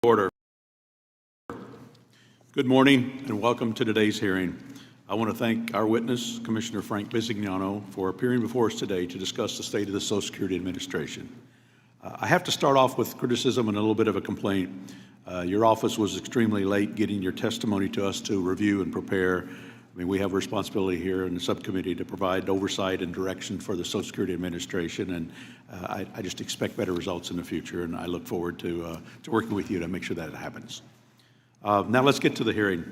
Order. Good morning and welcome to today's hearing. I want to thank our witness, Commissioner Frank Bisignano, for appearing before us today to discuss the state of the Social Security Administration. I have to start off with criticism and a little bit of a complaint. Your office was extremely late getting your testimony to us to review and prepare. I mean, we have a responsibility here in the subcommittee to provide oversight and direction for the Social Security Administration, and I just expect better results in the future, and I look forward to working with you to make sure that it happens. Now let's get to the hearing.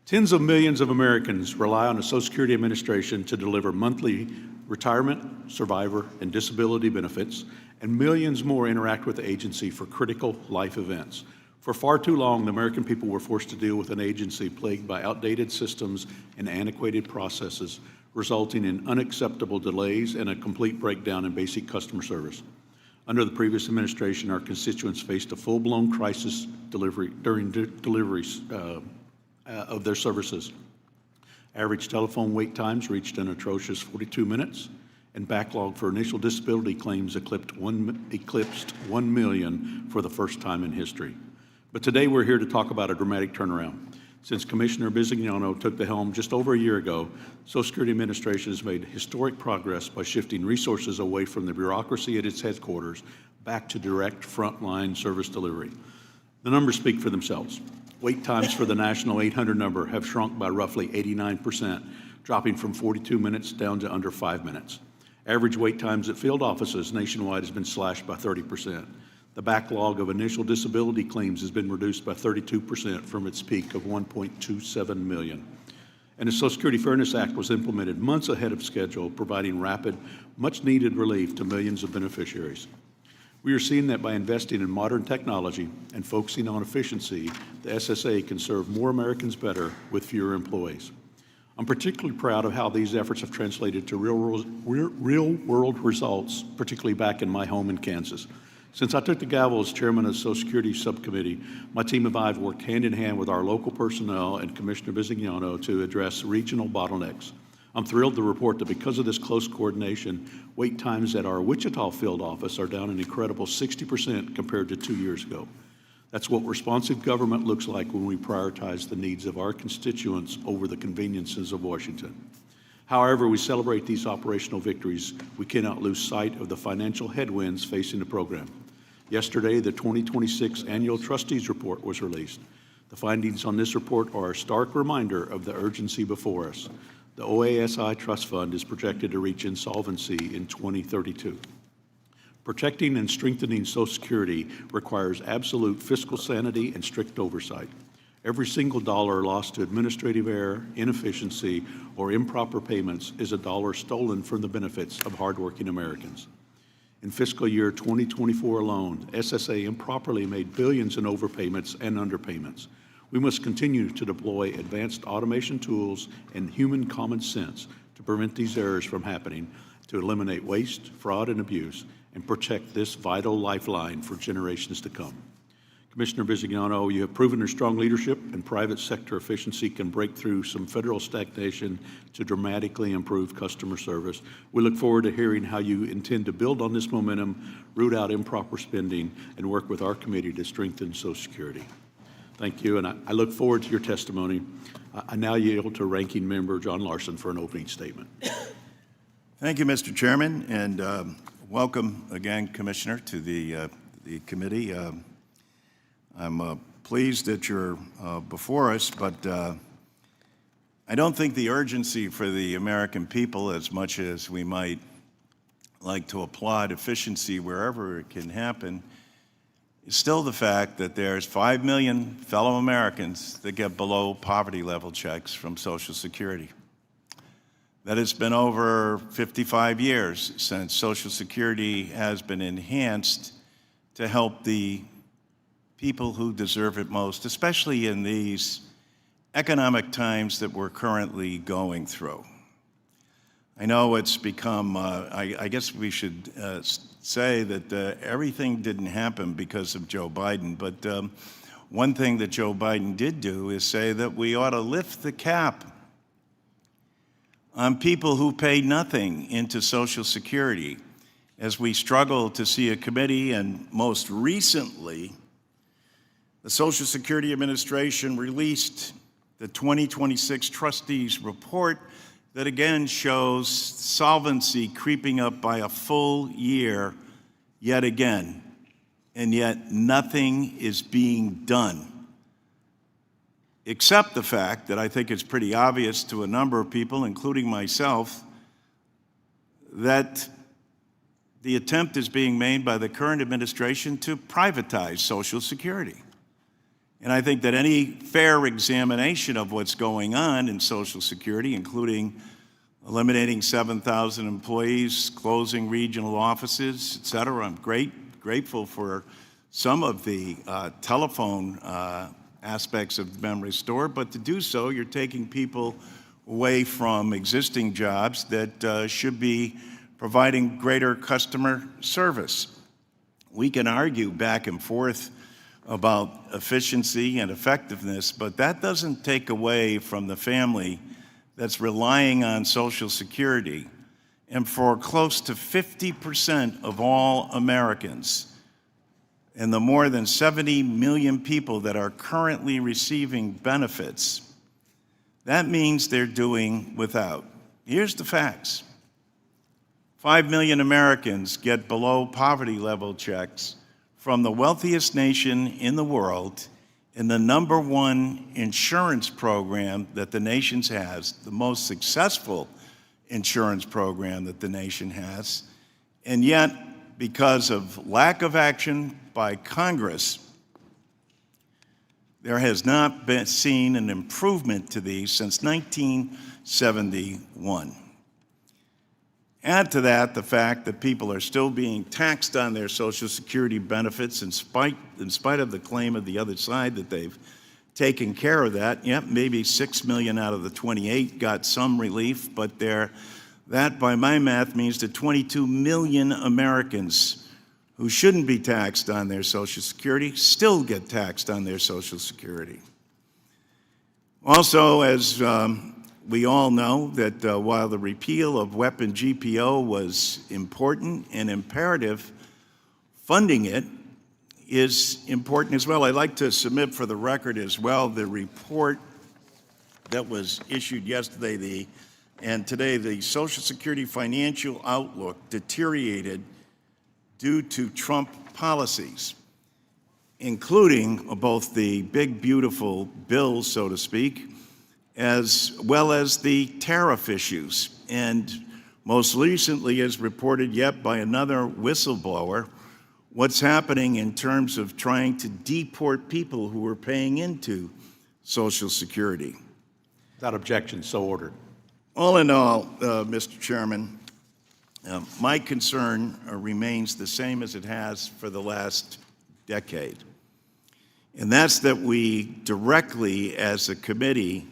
Tens of millions of Americans rely on the Social Security Administration to deliver monthly retirement, survivor, and disability benefits, and millions more interact with the agency for critical life events. For far too long, the American people were forced to deal with an agency plagued by outdated systems and antiquated processes, resulting in unacceptable delays and a complete breakdown in basic customer service. Under the previous administration, our constituents faced a full-blown crisis during deliveries of their services. Average telephone wait times reached an atrocious 42 minutes, and backlog for initial disability claims eclipsed 1 million for the first time in history. But today we're here to talk about a dramatic turnaround. Since Commissioner Bisignano took the helm just over a year ago, Social Security Administration has made historic progress by shifting resources away from the bureaucracy at its headquarters back to direct frontline service delivery. The numbers speak for themselves. Wait times for the national 800 number have shrunk by roughly 89%, dropping from 42 minutes down to under 5 minutes. Average wait times at field offices nationwide has been slashed by 30%. The backlog of initial disability claims has been reduced by 32% from its peak of 1.27 million. And the Social Security Fairness Act was implemented months ahead of schedule, providing rapid, much-needed relief to millions of beneficiaries. We are seeing that by investing in modern technology and focusing on efficiency, the SSA can serve more Americans better with fewer employees. I'm particularly proud of how these efforts have translated to real-world results, particularly back in my home in Kansas. Since I took the gavel as chairman of the Social Security Subcommittee, my team and I have worked hand in hand with our local personnel and Commissioner Bisignano to address regional bottlenecks. I'm thrilled to report that because of this close coordination, wait times at our Wichita field office are down an incredible 60% compared to 2 years ago. That's what responsive government looks like when we prioritize the needs of our constituents over the conveniences of Washington. However we celebrate these operational victories, we cannot lose sight of the financial headwinds facing the program. Yesterday, the 2026 Annual Trustees Report was released. The findings on this report are a stark reminder of the urgency before us. The OASI Trust Fund is projected to reach insolvency in 2032. Protecting and strengthening Social Security requires absolute fiscal sanity and strict oversight. Every single dollar lost to administrative error, inefficiency, or improper payments is a dollar stolen from the benefits of hardworking Americans. In fiscal year 2024 alone, SSA improperly made billions in overpayments and underpayments. We must continue to deploy advanced automation tools and human common sense to prevent these errors from happening, to eliminate waste, fraud, and abuse, and protect this vital lifeline for generations to come. Commissioner Bisignano, you have proven your strong leadership and private sector efficiency can break through some federal stagnation to dramatically improve customer service. We look forward to hearing how you intend to build on this momentum, root out improper spending, and work with our committee to strengthen Social Security. Thank you, and I look forward to your testimony. I now yield to Ranking Member John Larson for an opening statement. Thank you, Mr. Chairman, and welcome again, Commissioner, to the committee. I'm pleased that you're before us, but I don't think the urgency for the American people, as much as we might like to applaud efficiency wherever it can happen, is still the fact that there's 5 million fellow Americans that get below poverty level checks from Social Security. That it's been over 55 years since Social Security has been enhanced to help the people who deserve it most, especially in these economic times that we're currently going through. I know it's become, I guess we should say that everything didn't happen because of Joe Biden, but one thing that Joe Biden did do is say that we ought to lift the cap on people who pay nothing into Social Security, as we struggle to see a committee, and most recently, The Social Security Administration released the 2026 trustees report that again shows solvency creeping up by a full year yet again, and yet nothing is being done. Except the fact that I think it's pretty obvious to a number of people, including myself, that the attempt is being made by the current administration to privatize Social Security. And I think that any fair examination of what's going on in Social Security, including eliminating 7,000 employees, closing regional offices, et cetera, I'm grateful for some of the telephone aspects of memory store, but to do so, you're taking people away from existing jobs that should be providing greater customer service. We can argue back and forth about efficiency and effectiveness, but that doesn't take away from the family that's relying on Social Security. And for close to 50% of all Americans, and the more than 70 million people that are currently receiving benefits, that means they're doing without. Here's the facts. 5 million Americans get below poverty level checks from the wealthiest nation in the world in the #1 insurance program that the nation has, the most successful insurance program that the nation has, and yet, because of lack of action by Congress, there has not been seen an improvement to these since 1971. Add to that the fact that people are still being taxed on their Social Security benefits in spite of the claim of the other side that they've taken care of that. Yep, maybe 6 million out of the 28 got some relief, but that by my math means that 22 million Americans who shouldn't be taxed on their Social Security still get taxed on their Social Security. Also, as we all know, that while the repeal of weapon GPO was important and imperative, funding it is important as well. I'd like to submit for the record as well the report that was issued yesterday and today. The Social Security financial outlook deteriorated due to Trump policies, including both the big, beautiful bill, so to speak, as well as the tariff issues. And most recently, as reported yet by another whistleblower, what's happening in terms of trying to deport people who are paying into Social Security. Without objection, so ordered. All in all, Mr. Chairman, my concern remains the same as it has for the last decade. And that's that we directly, as a committee,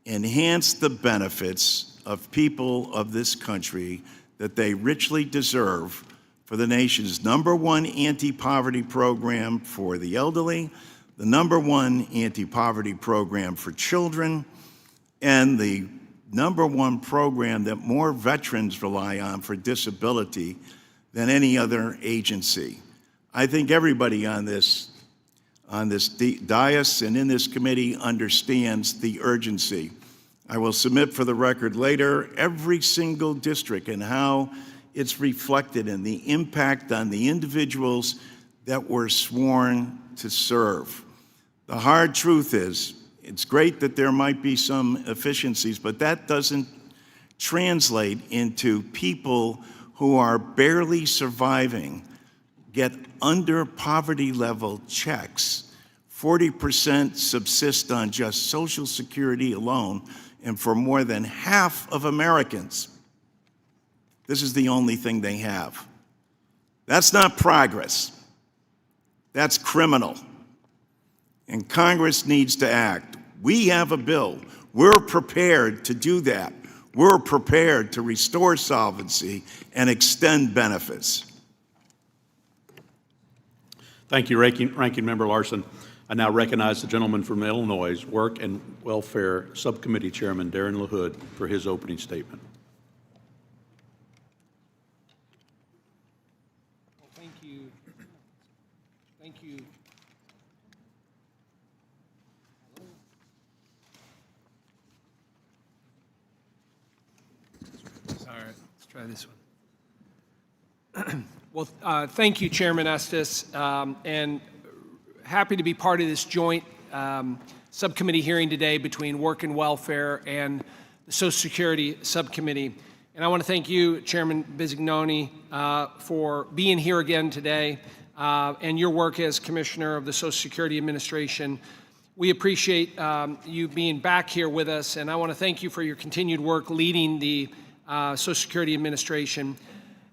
enhance the benefits of people of this country that they richly deserve for the nation's #1 anti-poverty program for the elderly, the #1 anti-poverty program for children, and the #1 program that more veterans rely on for disability than any other agency. I think everybody on this dais and in this committee understands the urgency. I will submit for the record later every single district and how it's reflected in the impact on the individuals that were sworn to serve. The hard truth is, it's great that there might be some efficiencies, but that doesn't translate into people who are barely surviving, get under poverty level checks. 40% subsist on just Social Security alone, and for more than half of Americans, this is the only thing they have. That's not progress. That's criminal. And Congress needs to act. We have a bill. We're prepared to do that. We're prepared to restore solvency and extend benefits. Thank you, Ranking Member Larson. I now recognize the gentleman from Illinois, Work and Welfare Subcommittee Chairman Darren LaHood, for his opening statement. Well, thank you. Try this one. Well, thank you, Chairman Estes, and happy to be part of this joint subcommittee hearing today between Work and Welfare and the Social Security Subcommittee. And I want to thank you, Chairman Bisignano, for being here again today and your work as Commissioner of the Social Security Administration. We appreciate you being back here with us, and I want to thank you for your continued work leading the Social Security Administration.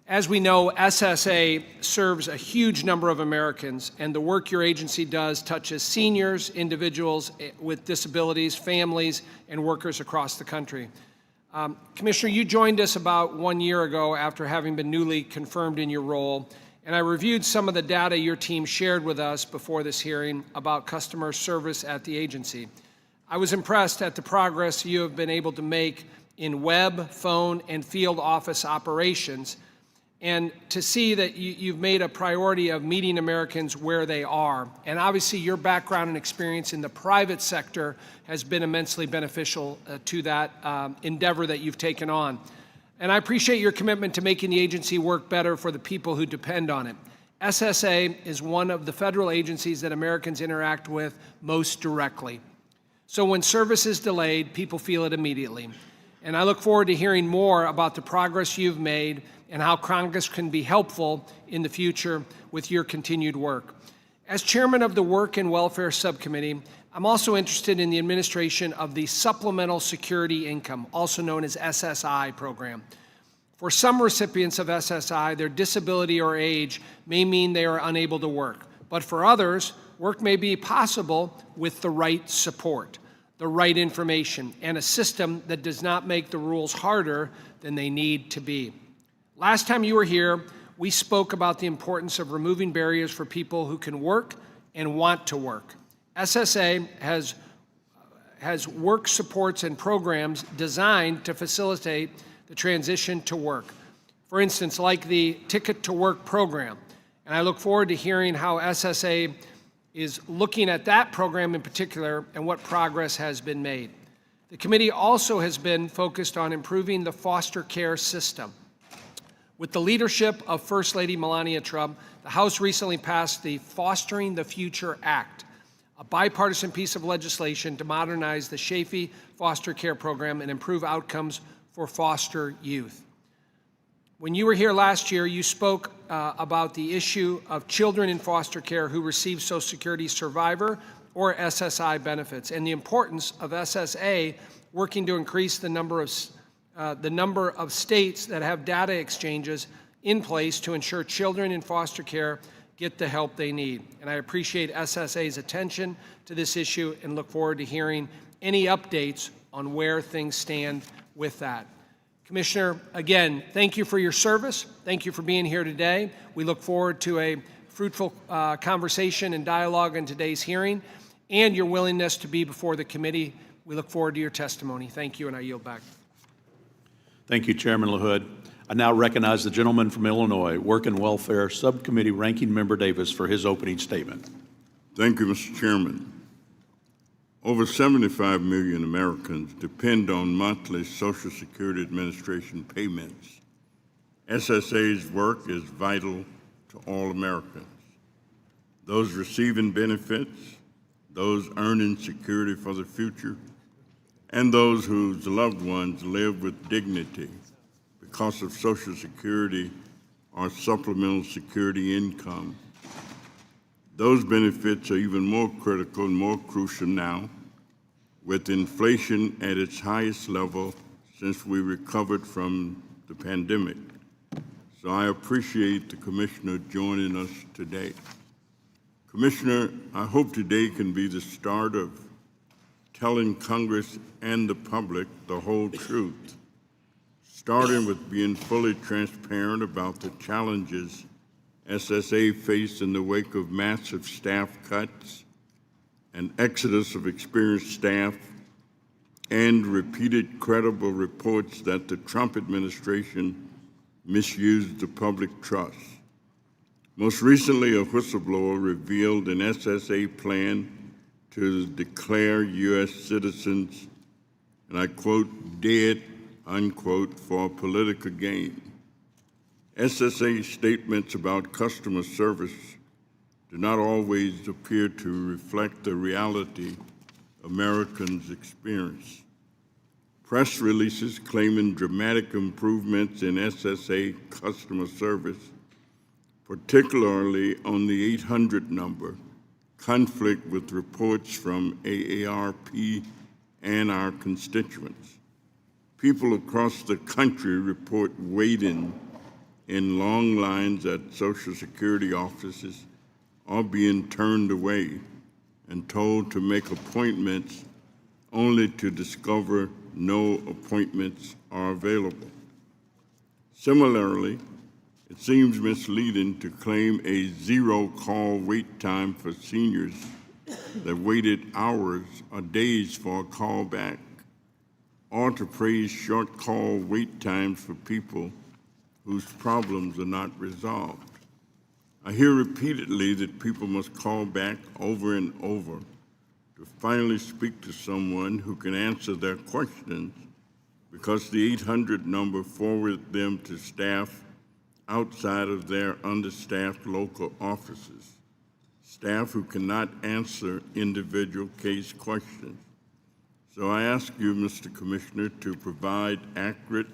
As we know, SSA serves a huge number of Americans, and the work your agency does touches seniors, individuals with disabilities, families, and workers across the country. Commissioner, you joined us about 1 year ago after having been newly confirmed in your role, and I reviewed some of the data your team shared with us before this hearing about customer service at the agency. I was impressed at the progress you have been able to make in web, phone, and field office operations, and to see that you've made a priority of meeting Americans where they are. And obviously your background and experience in the private sector has been immensely beneficial to that endeavor that you've taken on. And I appreciate your commitment to making the agency work better for the people who depend on it. SSA is one of the federal agencies that Americans interact with most directly. So when service is delayed, people feel it immediately. And I look forward to hearing more about the progress you've made and how Congress can be helpful in the future with your continued work. As chairman of the Work and Welfare Subcommittee, I'm also interested in the administration of the Supplemental Security Income, also known as SSI program. For some recipients of SSI, their disability or age may mean they are unable to work. But for others, work may be possible with the right support, the right information, and a system that does not make the rules harder than they need to be. Last time you were here, we spoke about the importance of removing barriers for people who can work and want to work. SSA has work supports and programs designed to facilitate the transition to work. For instance, like the Ticket to Work program. And I look forward to hearing how SSA is looking at that program in particular and what progress has been made. The committee also has been focused on improving the foster care system. With the leadership of First Lady Melania Trump, the House recently passed the Fostering the Future Act, a bipartisan piece of legislation to modernize the Chafee foster care program and improve outcomes for foster youth. When you were here last year, you spoke about the issue of children in foster care who receive Social Security Survivor or SSI benefits and the importance of SSA working to increase the number of states that have data exchanges in place to ensure children in foster care get the help they need. And I appreciate SSA's attention to this issue and look forward to hearing any updates on where things stand with that. Commissioner, again, thank you for your service. Thank you for being here today. We look forward to a fruitful conversation and dialogue in today's hearing and your willingness to be before the committee. We look forward to your testimony. Thank you, and I yield back. Thank you, Chairman LaHood. I now recognize the gentleman from Illinois, Work and Welfare Subcommittee Ranking Member Davis, for his opening statement. Thank you, Mr. Chairman. Over 75 million Americans depend on monthly Social Security Administration payments. SSA's work is vital to all Americans. Those receiving benefits, those earning security for the future, and those whose loved ones live with dignity because of Social Security or supplemental security income. Those benefits are even more critical and more crucial now, with inflation at its highest level since we recovered from the pandemic. So I appreciate the Commissioner joining us today. Commissioner, I hope today can be the start of telling Congress and the public the whole truth, starting with being fully transparent about the challenges SSA faced in the wake of massive staff cuts, an exodus of experienced staff, and repeated credible reports that the Trump administration misused the public trust. Most recently, a whistleblower revealed an SSA plan to declare U.S. citizens, and I quote, dead, unquote, for political gain. SSA statements about customer service do not always appear to reflect the reality Americans experience. Press releases claiming dramatic improvements in SSA customer service, particularly on the 800 number, conflict with reports from AARP and our constituents. People across the country report waiting in long lines at Social Security offices or being turned away and told to make appointments only to discover no appointments are available. Similarly, it seems misleading to claim a zero-call wait time for seniors that waited hours or days for a call back, or to praise short call wait times for people whose problems are not resolved. I hear repeatedly that people must call back over and over to finally speak to someone who can answer their questions because the 800 number forwards them to staff outside of their understaffed local offices, staff who cannot answer individual case questions. So I ask you, Mr. Commissioner, to provide accurate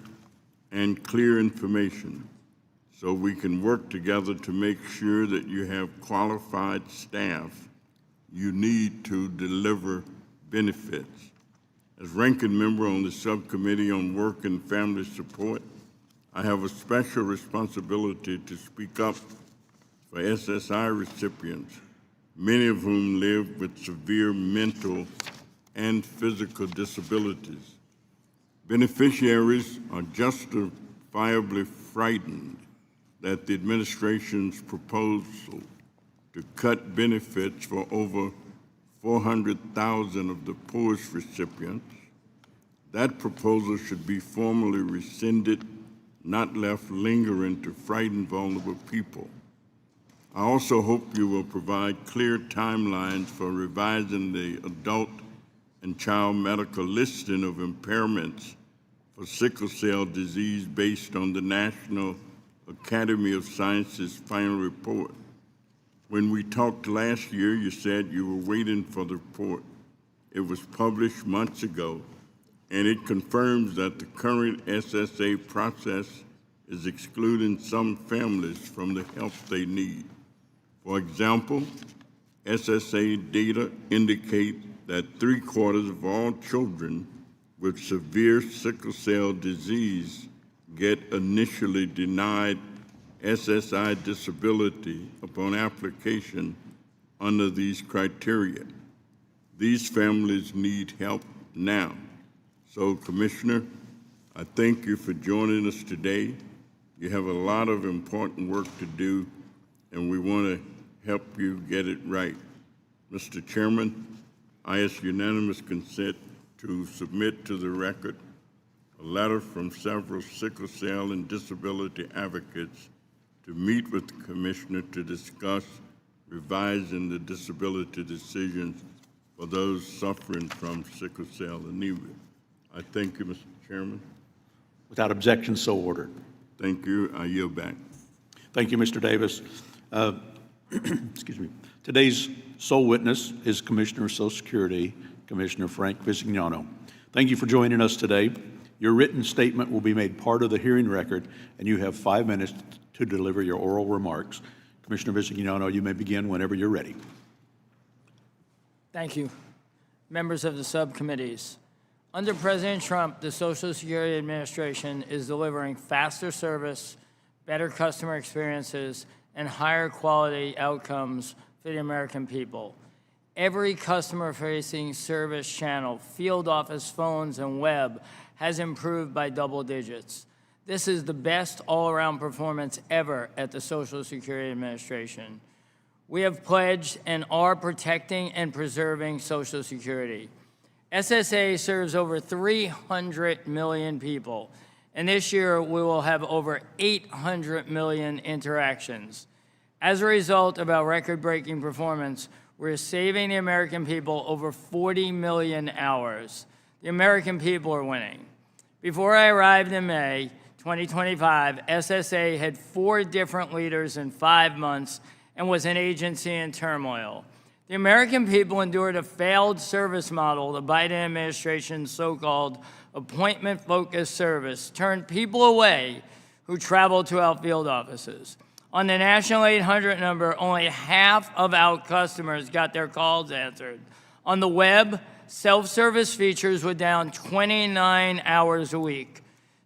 and clear information so we can work together to make sure that you have qualified staff you need to deliver benefits. As ranking member on the Subcommittee on Work and Family Support, I have a special responsibility to speak up for SSI recipients, many of whom live with severe mental and physical disabilities. Beneficiaries are justifiably frightened that the administration's proposal to cut benefits for over 400,000 of the poorest recipients, that proposal should be formally rescinded, not left lingering to frighten vulnerable people. I also hope you will provide clear timelines for revising the adult and child medical listing of impairments for sickle cell disease based on the National Academy of Sciences final report. When we talked last year, you said you were waiting for the report. It was published months ago, and it confirms that the current SSA process is excluding some families from the help they need. For example, SSA data indicate that 3/4 of all children with severe sickle cell disease get initially denied SSI disability upon application under these criteria. These families need help now. So, Commissioner, I thank you for joining us today. You have a lot of important work to do, and we want to help you get it right. Mr. Chairman, I ask unanimous consent to submit to the record a letter from several sickle cell and disability advocates to meet with the Commissioner to discuss revising the disability decisions for those suffering from sickle cell anemia. I thank you, Mr. Chairman. Without objection, so ordered. Thank you. I yield back. Thank you, Mr. Davis. Excuse me. Today's sole witness is Commissioner of Social Security, Commissioner Frank Bisignano. Thank you for joining us today. Your written statement will be made part of the hearing record, and you have 5 minutes to deliver your oral remarks. Commissioner Bisignano, you may begin whenever you're ready. Thank you. Members of the subcommittees, under President Trump, the Social Security Administration is delivering faster service, better customer experiences, and higher quality outcomes for the American people. Every customer-facing service channel, field office phones, and web has improved by double digits. This is the best all-around performance ever at the Social Security Administration. We have pledged and are protecting and preserving Social Security. SSA serves over 300 million people, and this year we will have over 800 million interactions. As a result of our record-breaking performance, we're saving the American people over 40 million hours. The American people are winning. Before I arrived in May, 2025, SSA had 4 different leaders in 5 months and was an agency in turmoil. The American people endured a failed service model. The Biden administration's so-called appointment-focused service turned people away who traveled to our field offices. On the National 800 number, only half of our customers got their calls answered. On the web, self-service features were down 29 hours a week,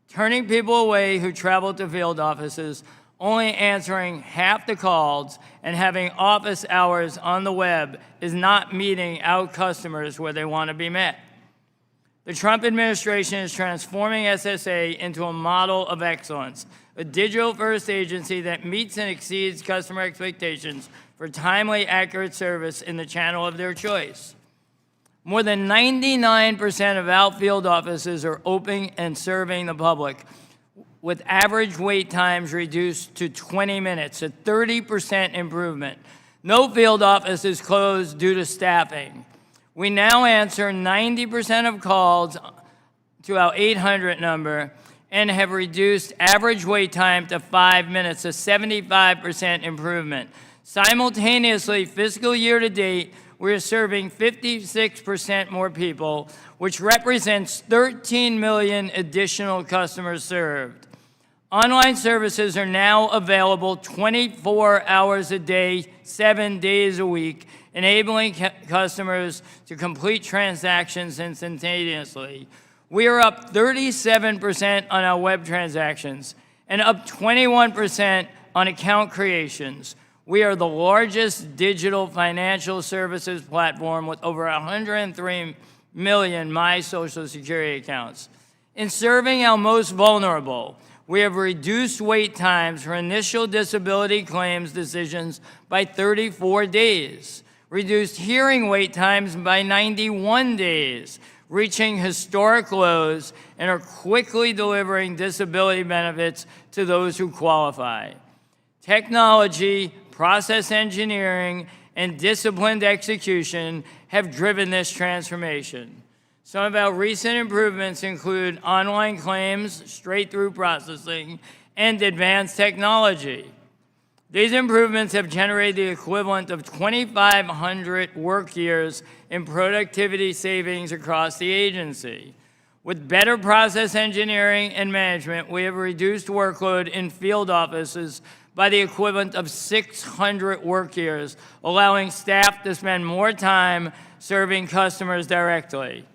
turning people away who traveled to field offices, only answering half the calls, and having office hours on the web is not meeting our customers where they want to be met. The Trump administration is transforming SSA into a model of excellence, a digital-first agency that meets and exceeds customer expectations for timely, accurate service in the channel of their choice. More than 99% of our field offices are open and serving the public, with average wait times reduced to 20 minutes, a 30% improvement. No field office is closed due to staffing. We now answer 90% of calls to our 800 number and have reduced average wait time to 5 minutes, a 75% improvement. Simultaneously, fiscal year to date, we are serving 56% more people, which represents 13 million additional customers served. Online services are now available 24 hours a day, 7 days a week, enabling customers to complete transactions instantaneously. We are up 37% on our web transactions and up 21% on account creations. We are the largest digital financial services platform with over 103 million My Social Security accounts. In serving our most vulnerable, we have reduced wait times for initial disability claims decisions by 34 days, reduced hearing wait times by 91 days, reaching historic lows, and are quickly delivering disability benefits to those who qualify. Technology, process engineering, and disciplined execution have driven this transformation. Some of our recent improvements include online claims, straight-through processing, and advanced technology. These improvements have generated the equivalent of 2,500 work years in productivity savings across the agency. With better process engineering and management, we have reduced workload in field offices by the equivalent of 600 work years, allowing staff to spend more time serving customers directly.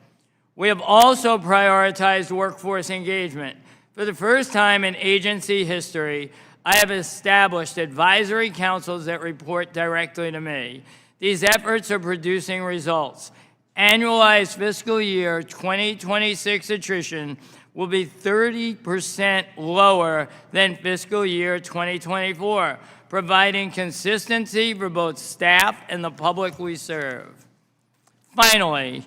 We have also prioritized workforce engagement. For the first time in agency history, I have established advisory councils that report directly to me. These efforts are producing results. Annualized fiscal year 2026 attrition will be 30% lower than fiscal year 2024, providing consistency for both staff and the public we serve. Finally,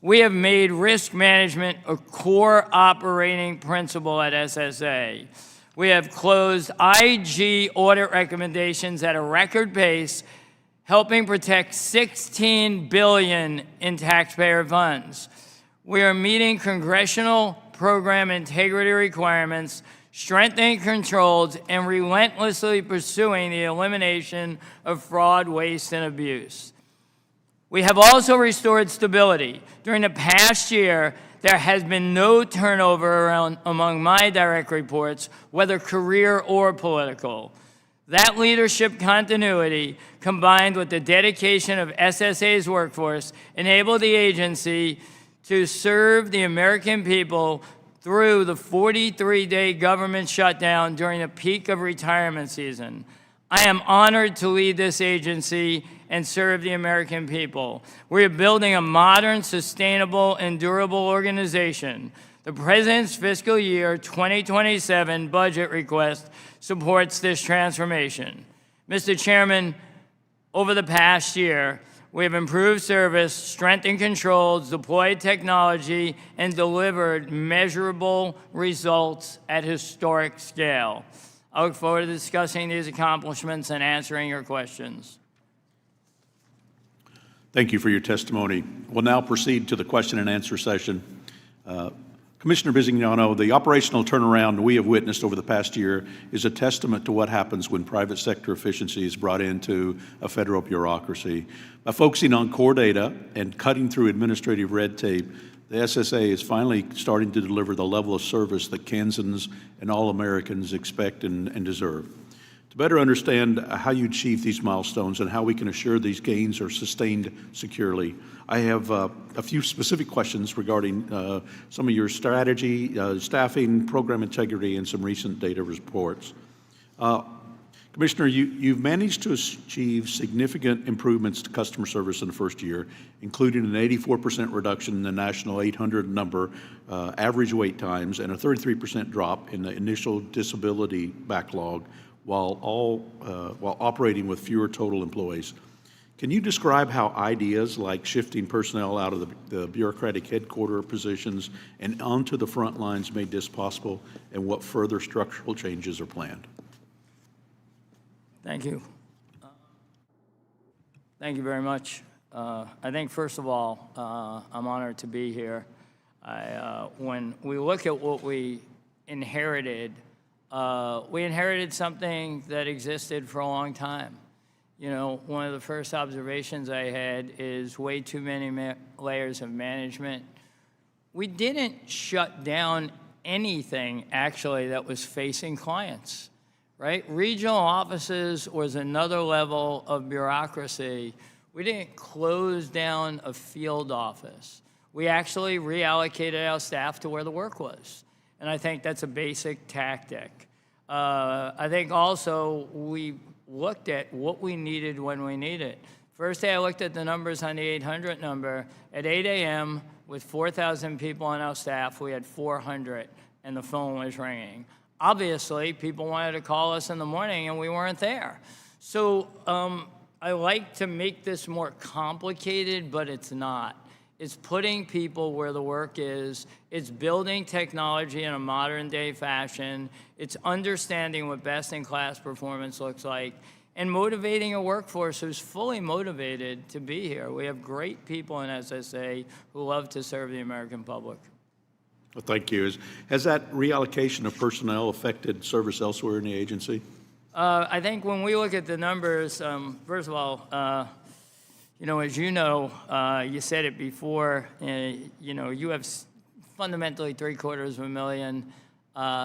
we have made risk management a core operating principle at SSA. We have closed IG audit recommendations at a record pace, helping protect $16 billion in taxpayer funds. We are meeting congressional program integrity requirements, strengthening controls, and relentlessly pursuing the elimination of fraud, waste, and abuse. We have also restored stability. During the past year, there has been no turnover among my direct reports, whether career or political. That leadership continuity, combined with the dedication of SSA's workforce, enabled the agency to serve the American people through the 43-day government shutdown during the peak of retirement season. I am honored to lead this agency and serve the American people. We are building a modern, sustainable, and durable organization. The President's fiscal year 2027 budget request supports this transformation. Mr. Chairman, over the past year, we have improved service, strengthened controls, deployed technology, and delivered measurable results at historic scale. I look forward to discussing these accomplishments and answering your questions. Thank you for your testimony. We'll now proceed to the question and answer session. Commissioner Bisignano, the operational turnaround we have witnessed over the past year is a testament to what happens when private sector efficiency is brought into a federal bureaucracy. By focusing on core data and cutting through administrative red tape, the SSA is finally starting to deliver the level of service that Kansans and all Americans expect and deserve. To better understand how you achieve these milestones and how we can assure these gains are sustained securely, I have a few specific questions regarding some of your strategy, staffing, program integrity, and some recent data reports. Commissioner, you've managed to achieve significant improvements to customer service in the first year, including an 84% reduction in the national 800 number average wait times and a 33% drop in the initial disability backlog while operating with fewer total employees. Can you describe how ideas like shifting personnel out of the bureaucratic headquarter positions and onto the front lines made this possible, and what further structural changes are planned? Thank you. Thank you very much. I think, first of all, I'm honored to be here. When we look at what we inherited something that existed for a long time. You know, one of the first observations I had is way too many layers of management. We didn't shut down anything, actually, that was facing clients, right? Regional offices was another level of bureaucracy. We didn't close down a field office. We actually reallocated our staff to where the work was. And I think that's a basic tactic. I think also we looked at what we needed when we needed it. First day I looked at the numbers on the 800 number. At 8 a.m., with 4,000 people on our staff, we had 400, and the phone was ringing. Obviously, people wanted to call us in the morning, and we weren't there. So I like to make this more complicated, but it's not. It's putting people where the work is. It's building technology in a modern-day fashion. It's understanding what best-in-class performance looks like and motivating a workforce who's fully motivated to be here. We have great people in SSA who love to serve the American public. Well, thank you. Has that reallocation of personnel affected service elsewhere in the agency? I think when we look at the numbers, first of all, you know, as you know, you said it before, you know, you have fundamentally 750,000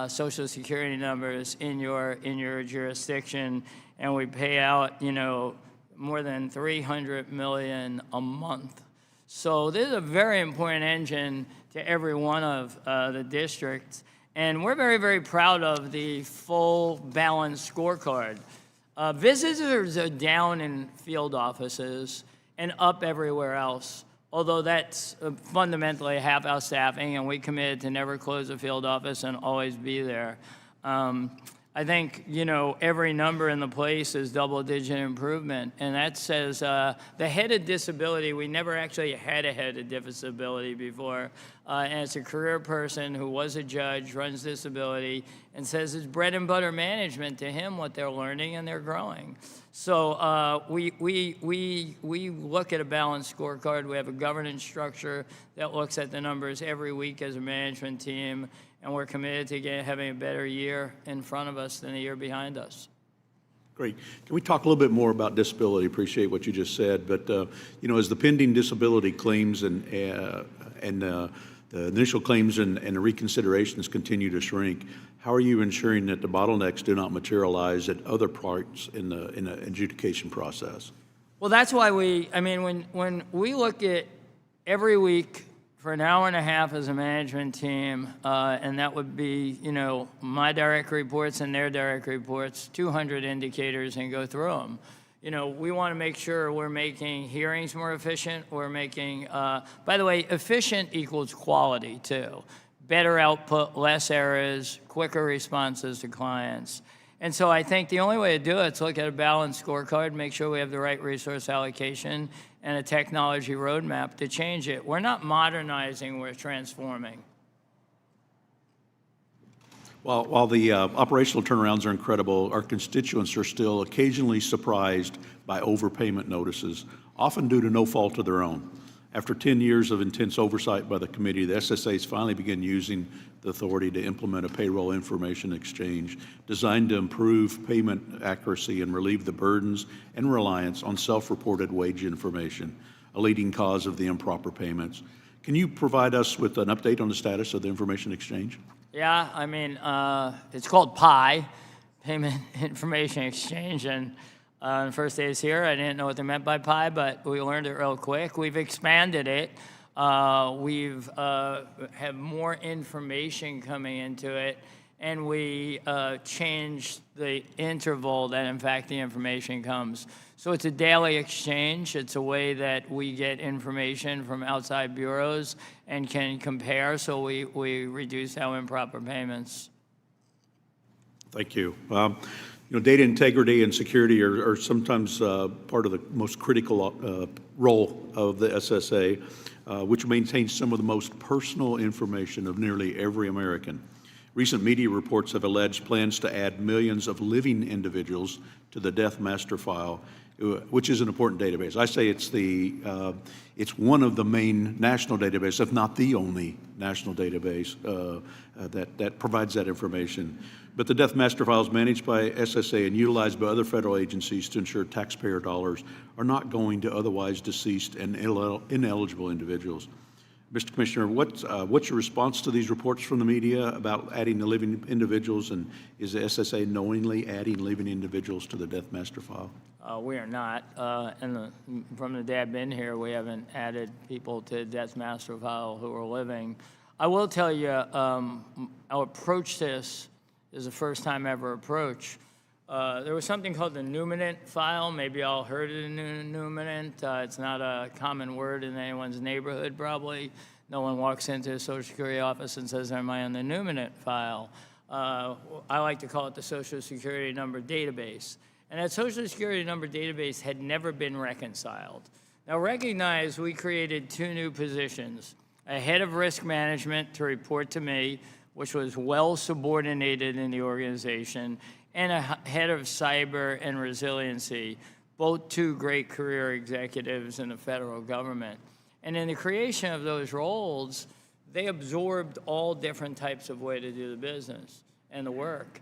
Social Security numbers in your jurisdiction, and we pay out, you know, more than $300 million a month. So this is a very important engine to every one of the districts, and we're very, very proud of the full balanced scorecard. Visitors are down in field offices and up everywhere else, although that's fundamentally half our staffing, and we committed to never close a field office and always be there. I think, you know, every number in the place is double-digit improvement, and that says the head of disability, we never actually had a head of disability before, and it's a career person who was a judge, runs disability, and says it's bread and butter management to him, what they're learning, and they're growing. So we look at a balanced scorecard. We have a governance structure that looks at the numbers every week as a management team, and we're committed to having a better year in front of us than the year behind us. Great. Can we talk a little bit more about disability? Appreciate what you just said, but you know, as the pending disability claims and the initial claims and the reconsiderations continue to shrink, how are you ensuring that the bottlenecks do not materialize at other parts in the adjudication process? Well, that's why when we look at every week for an hour and a half as a management team, and that would be, you know, my direct reports and their direct reports, 200 indicators, and go through them. You know, we want to make sure we're making hearings more efficient. We're making, by the way, efficient equals quality, too. Better output, less errors, quicker responses to clients. And so I think the only way to do it is look at a balanced scorecard, make sure we have the right resource allocation and a technology roadmap to change it. We're not modernizing, we're transforming. While the operational turnarounds are incredible, our constituents are still occasionally surprised by overpayment notices, often due to no fault of their own. After 10 years of intense oversight by the committee, the SSA's finally began using the authority to implement a payroll information exchange designed to improve payment accuracy and relieve the burdens and reliance on self-reported wage information, a leading cause of the improper payments. Can you provide us with an update on the status of the information exchange? Yeah, I mean, it's called PI, Payment Information Exchange, and on the first days here, I didn't know what they meant by PI, but we learned it real quick. We've expanded it. We've have more information coming into it, and we changed the interval that, in fact, the information comes. So it's a daily exchange. It's a way that we get information from outside bureaus and can compare, so we reduce our improper payments. Thank you. Data integrity and security are sometimes part of the most critical role of the SSA, which maintains some of the most personal information of nearly every American. Recent media reports have alleged plans to add millions of living individuals to the death master file, which is an important database. I say it's one of the main national databases, if not the only national database that provides that information. But the death master file is managed by SSA and utilized by other federal agencies to ensure taxpayer dollars are not going to otherwise deceased and ineligible individuals. Mr. Commissioner, what's your response to these reports from the media about adding the living individuals, and is the SSA knowingly adding living individuals to the death master file? We are not. From the day I've been here, we haven't added people to the death master file who are living. I will tell you, our approach to this is a first-time ever approach. There was something called the numinant file. Maybe y'all heard of the numinant. It's not a common word in anyone's neighborhood, probably. No one walks into a Social Security office and says, am I on the numinant file? I like to call it the Social Security number database. And that Social Security number database had never been reconciled. Now recognize we created two new positions, a head of risk management to report to me, which was well subordinated in the organization, and a head of cyber and resiliency, both two great career executives in the federal government. And in the creation of those roles, they absorbed all different types of way to do the business and the work.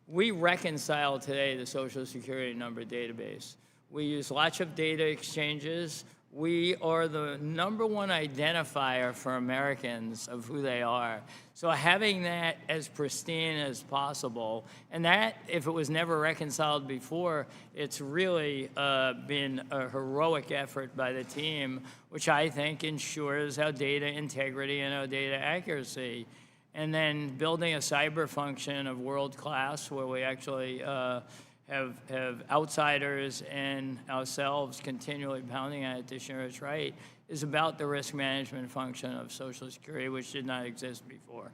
We reconcile today the Social Security number database. We use lots of data exchanges. We are the #1 identifier for Americans of who they are. So having that as pristine as possible, and that, if it was never reconciled before, it's really been a heroic effort by the team, which I think ensures our data integrity and our data accuracy. And then building a cyber function of world class where we actually have outsiders and ourselves continually pounding at it to ensure it's right is about the risk management function of Social Security, which did not exist before.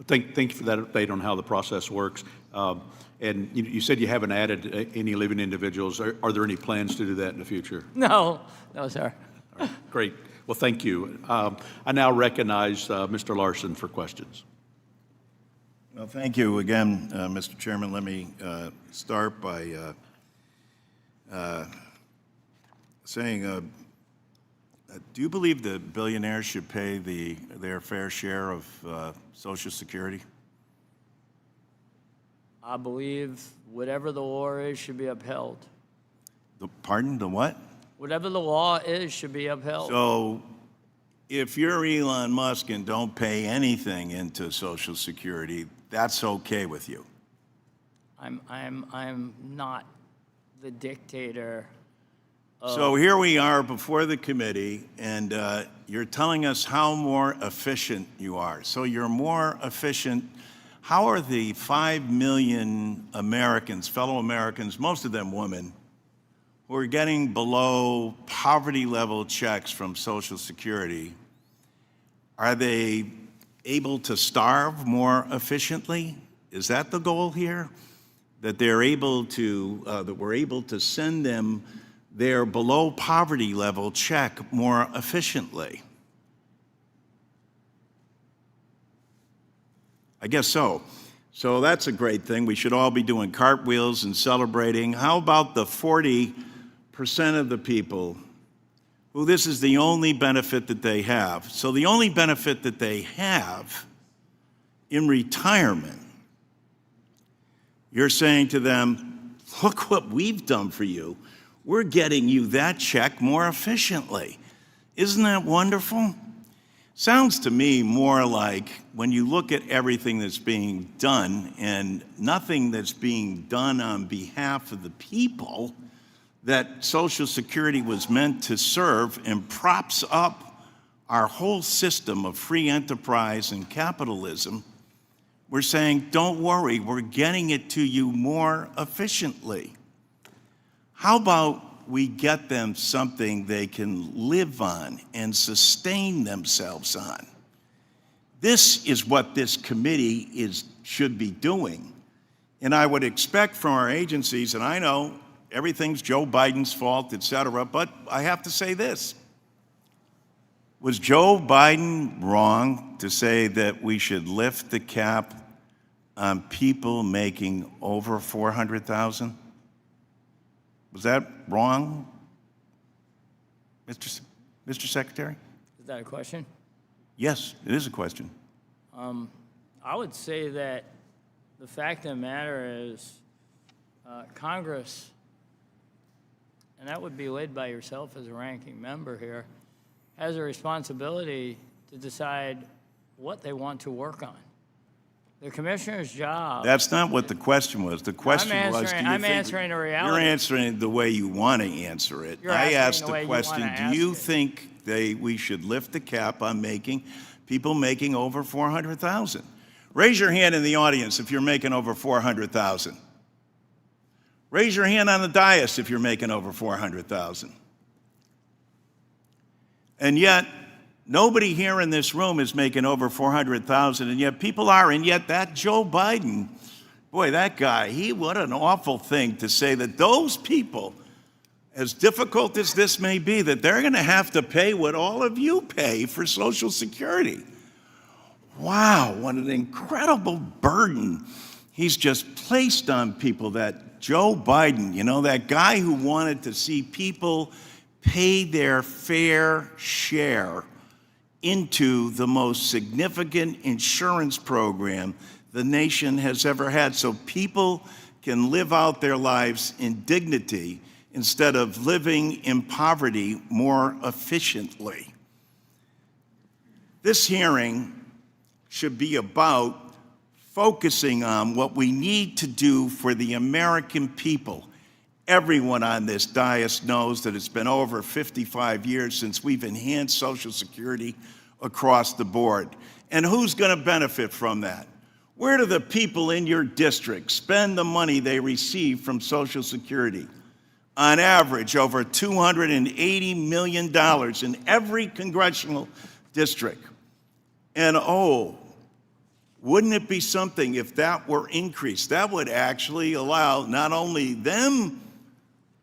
Thank you for that update on how the process works. And you said you haven't added any living individuals. Are there any plans to do that in the future? No, sir. All right, great. Well, thank you. I now recognize Mr. Larson for questions. Well, thank you again, Mr. Chairman. Let me start by saying, do you believe the billionaires should pay their fair share of Social Security? I believe whatever the law is should be upheld. Pardon, the what? Whatever the law is should be upheld. So if you're Elon Musk and don't pay anything into Social Security, that's okay with you? I'm not the dictator. So here we are before the committee, and you're telling us how more efficient you are. So you're more efficient. How are the 5 million Americans, fellow Americans, most of them women, who are getting below poverty level checks from Social Security, are they able to starve more efficiently? Is that the goal here? That they're able to, that we're able to send them their below poverty level check more efficiently? I guess so. So that's a great thing. We should all be doing cartwheels and celebrating. How about the 40% of the people who this is the only benefit that they have. So the only benefit that they have in retirement, you're saying to them, look what we've done for you. We're getting you that check more efficiently. Isn't that wonderful? Sounds to me more like when you look at everything that's being done and nothing that's being done on behalf of the people that Social Security was meant to serve, and props up our whole system of free enterprise and capitalism. We're saying, don't worry, we're getting it to you more efficiently. How about we get them something they can live on and sustain themselves on? This is what this committee should be doing. And I would expect from our agencies, and I know everything's Joe Biden's fault, et cetera, but I have to say this. Was Joe Biden wrong to say that we should lift the cap on people making over $400,000? Was that wrong, Mr. Secretary? Is that a question? Yes, it is a question. I would say that the fact of the matter is Congress, and that would be led by yourself as a ranking member here, has a responsibility to decide what they want to work on. The commissioner's job. That's not what the question was. The question was, do you I'm think answering a reality. You're answering the way you want to answer it. You're I asking asked the the way you question, wanna do ask you it. think we should lift the cap on people making over $400,000? Raise your hand in the audience if you're making over $400,000. Raise your hand on the dais if you're making over $400,000. And yet, nobody here in this room is making over $400,000, and yet people are. And yet that Joe Biden, boy, that guy, what an awful thing to say that those people, as difficult as this may be, that they're going to have to pay what all of you pay for Social Security. Wow, what an incredible burden he's just placed on people. That Joe Biden, that guy who wanted to see people pay their fair share into the most significant insurance program the nation has ever had, so people can live out their lives in dignity instead of living in poverty more efficiently. This hearing should be about focusing on what we need to do for the American people. Everyone on this dais knows that it's been over 55 years since we've enhanced Social Security across the board. And who's going to benefit from that? Where do the people in your district spend the money they receive from Social Security? On average, over $280 million in every congressional district. And wouldn't it be something if that were increased? That would actually allow not only them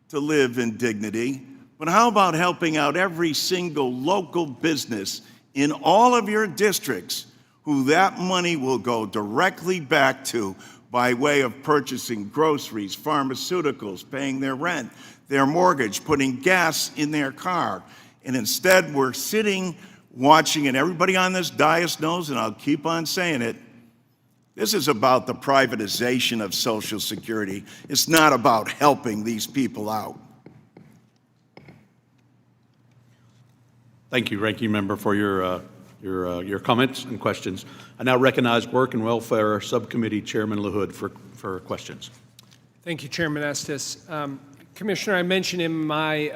to live in dignity, but how about helping out every single local business in all of your districts who that money will go directly back to by way of purchasing groceries, pharmaceuticals, paying their rent, their mortgage, putting gas in their car. And instead we're sitting watching, and everybody on this dais knows, and I'll keep on saying it, this is about the privatization of Social Security. It's not about helping these people out. Thank you, Ranking Member, for your comments and questions. I now recognize Work and Welfare Subcommittee Chairman LaHood for questions. Thank you, Chairman Estes. Commissioner, I mentioned in my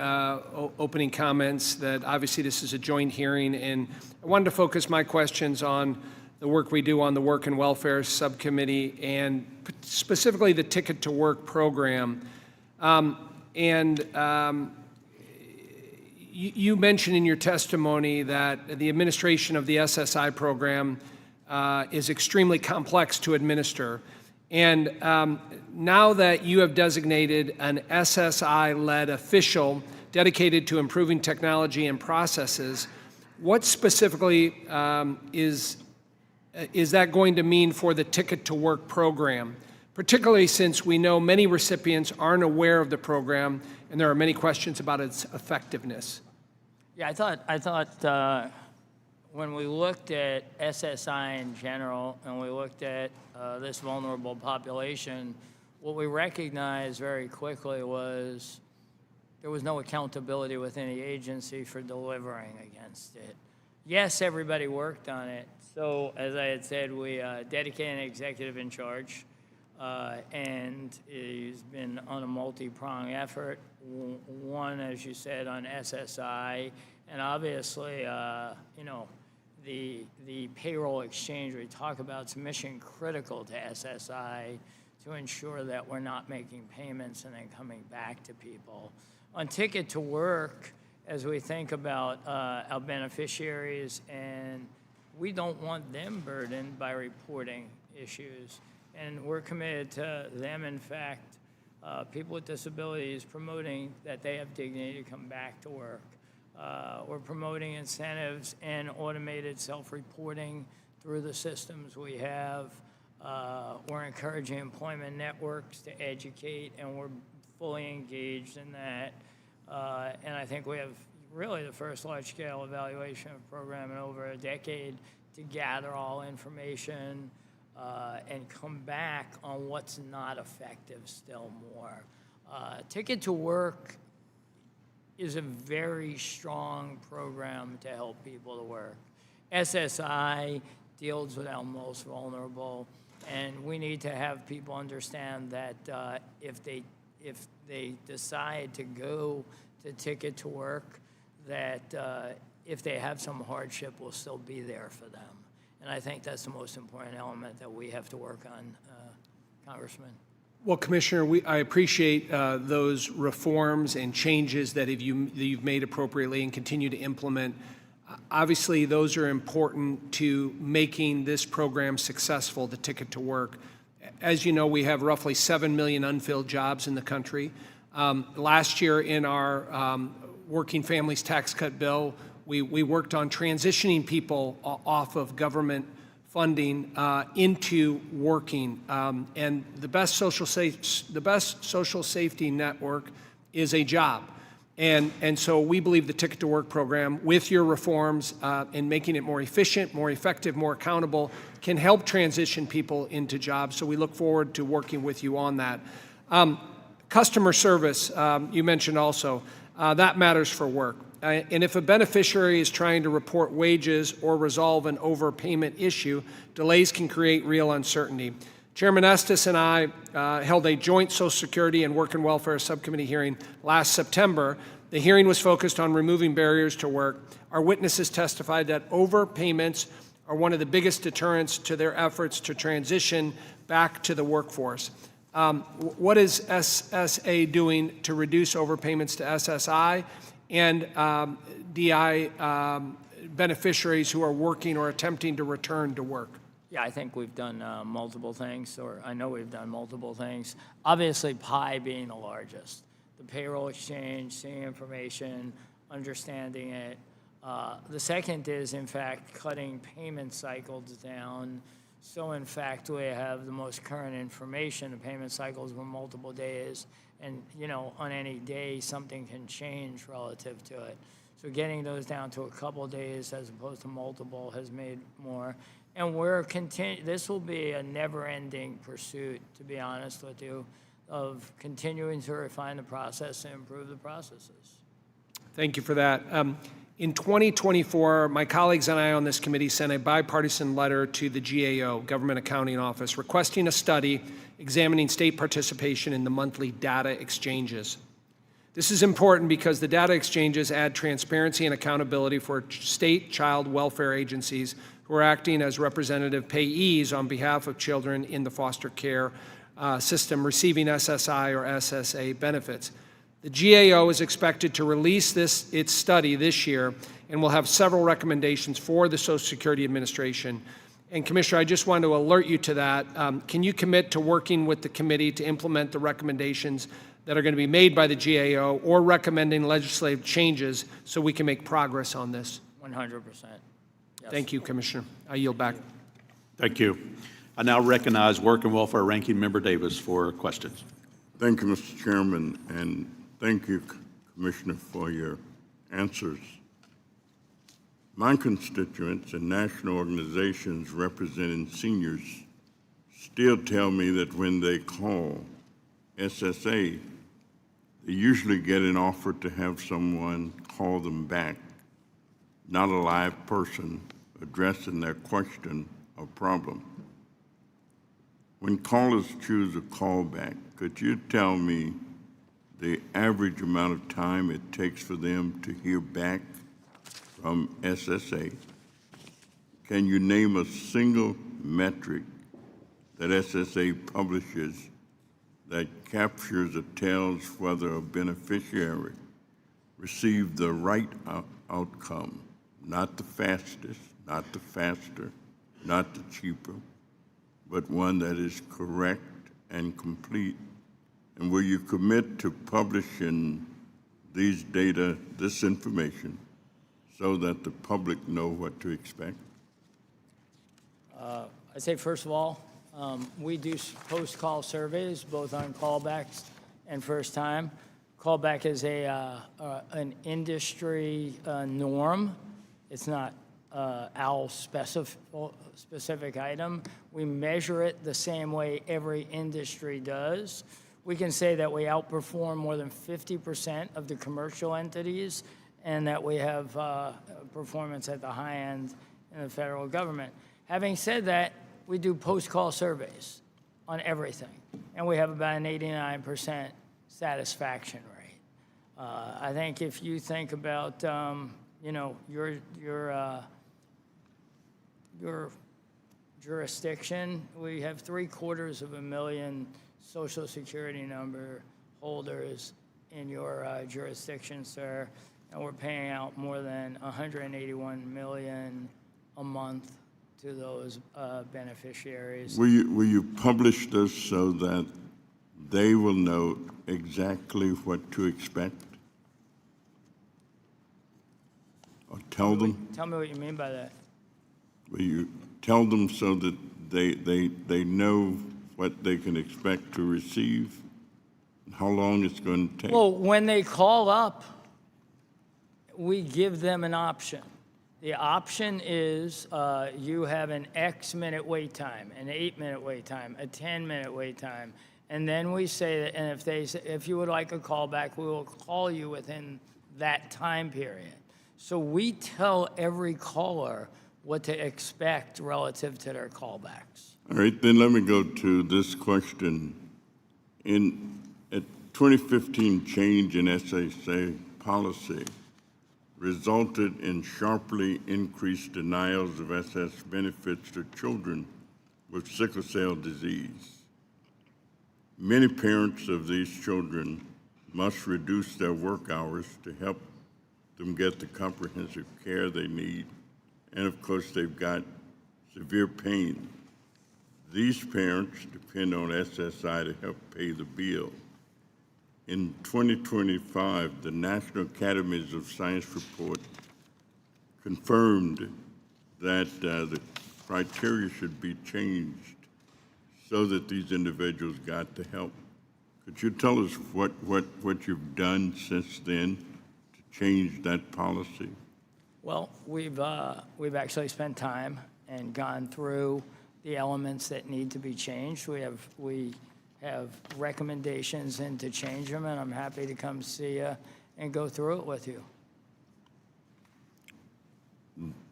opening comments that obviously this is a joint hearing, and I wanted to focus my questions on the work we do on the Work and Welfare Subcommittee and specifically the Ticket to Work program. You mentioned in your testimony that the administration of the SSI program is extremely complex to administer. And now that you have designated an SSI-led official dedicated to improving technology and processes, what specifically is that going to mean for the Ticket to Work program, particularly since we know many recipients aren't aware of the program and there are many questions about its effectiveness? Yeah, I thought when we looked at SSI in general and we looked at this vulnerable population, what we recognized very quickly was there was no accountability within the agency for delivering against it. Yes, everybody worked on it. So as I had said, we dedicated an executive in charge, and he's been on a multi-pronged effort. One, as you said, on SSI, and obviously, you know, the payroll exchange we talk about is mission critical to SSI to ensure that we're not making payments and then coming back to people. On Ticket to Work, as we think about our beneficiaries, and we don't want them burdened by reporting issues. And we're committed to them, in fact, people with disabilities, promoting that they have dignity to come back to work. We're promoting incentives and automated self-reporting through the systems we have. We're encouraging employment networks to educate, and we're fully engaged in that. And I think we have really the first large-scale evaluation program in over a decade to gather all information and come back on what's not effective still more. Ticket to Work is a very strong program to help people to work. SSI deals with our most vulnerable, and we need to have people understand that if they decide to go to Ticket to Work, that if they have some hardship, we'll still be there for them. And I think that's the most important element that we have to work on, Congressman. Well, Commissioner, I appreciate those reforms and changes that you've made appropriately and continue to implement. Obviously, those are important to making this program successful, the Ticket to Work. As you know, we have roughly 7 million unfilled jobs in the country. Last year in our Working Families Tax Cut Bill, we worked on transitioning people off of government funding into working. And the best social safety network is a job. And so we believe the Ticket to Work program, with your reforms and making it more efficient, more effective, more accountable, can help transition people into jobs. So we look forward to working with you on that. Customer service, you mentioned also, that matters for work. And if a beneficiary is trying to report wages or resolve an overpayment issue, delays can create real uncertainty. Chairman Estes and I held a joint Social Security and Work and Welfare Subcommittee hearing last September. The hearing was focused on removing barriers to work. Our witnesses testified that overpayments are one of the biggest deterrents to their efforts to transition back to the workforce. What is SSA doing to reduce overpayments to SSI and DI beneficiaries who are working or attempting to return to work? Yeah, I think we've done multiple things, or I know we've done multiple things. Obviously, PI being the largest. The payroll exchange, seeing information, understanding it. The second is, in fact, cutting payment cycles down. So, in fact, we have the most current information. The payment cycles were multiple days. And, you know, on any day, something can change relative to it. So getting those down to a couple of days as opposed to multiple has made more. And this will be a never-ending pursuit, to be honest with you, of continuing to refine the process and improve the processes. Thank you for that. In 2024, my colleagues and I on this committee sent a bipartisan letter to the GAO, Government Accounting Office, requesting a study examining state participation in the monthly data exchanges. This is important because the data exchanges add transparency and accountability for state child welfare agencies who are acting as representative payees on behalf of children in the foster care system receiving SSI or SSA benefits. The GAO is expected to release its study this year and will have several recommendations for the Social Security Administration. And Commissioner, I just want to alert you to that. Can you commit to working with the committee to implement the recommendations that are going to be made by the GAO or recommending legislative changes so we can make progress on this? 100%. Yes. Thank you, Commissioner. I yield back. Thank you. I now recognize Work and Welfare Ranking Member Davis for questions. Thank you, Mr. Chairman, and thank you, Commissioner, for your answers. My constituents and national organizations representing seniors still tell me that when they call SSA, they usually get an offer to have someone call them back, not a live person addressing their question or problem. When callers choose a callback, could you tell me the average amount of time it takes for them to hear back from SSA? Can you name a single metric that SSA publishes that captures or tells whether a beneficiary received the right outcome, not the fastest, not the faster, not the cheaper, but one that is correct and complete? And will you commit to publishing these data, this information, so that the public know what to expect? I'd say, first of all, we do post-call surveys, both on callbacks and first time. Callback is an industry norm. It's not our specific item. We measure it the same way every industry does. We can say that we outperform more than 50% of the commercial entities, and that we have performance at the high end in the federal government. Having said that, we do post-call surveys on everything, and we have about an 89% satisfaction rate. I think if you think about, your jurisdiction, we have 750,000 Social Security number holders in your jurisdiction, sir, and we're paying out more than $181 million a month to those beneficiaries. Will you publish this so that they will know exactly what to expect? Or tell them? Tell me what you mean by that. Will you tell them so that they know what they can expect to receive, and how long it's going to take? Well, when they call up, we give them an option. The option is you have an X minute wait time, an 8-minute wait time, a 10-minute wait time, and then we say that, and if you would like a callback, we will call you within that time period. So we tell every caller what to expect relative to their callbacks. All right, then let me go to this question. In a 2015 change in SSA policy resulted in sharply increased denials of SS benefits to children with sickle cell disease. Many parents of these children must reduce their work hours to help them get the comprehensive care they need. And of course, they've got severe pain. These parents depend on SSI to help pay the bill. In 2025, the National Academies of Science report confirmed that the criteria should be changed so that these individuals got the help. Could you tell us what you've done since then to change that policy? Well, we've actually spent time and gone through the elements that need to be changed. We have recommendations and to change them, and I'm happy to come see you and go through it with you.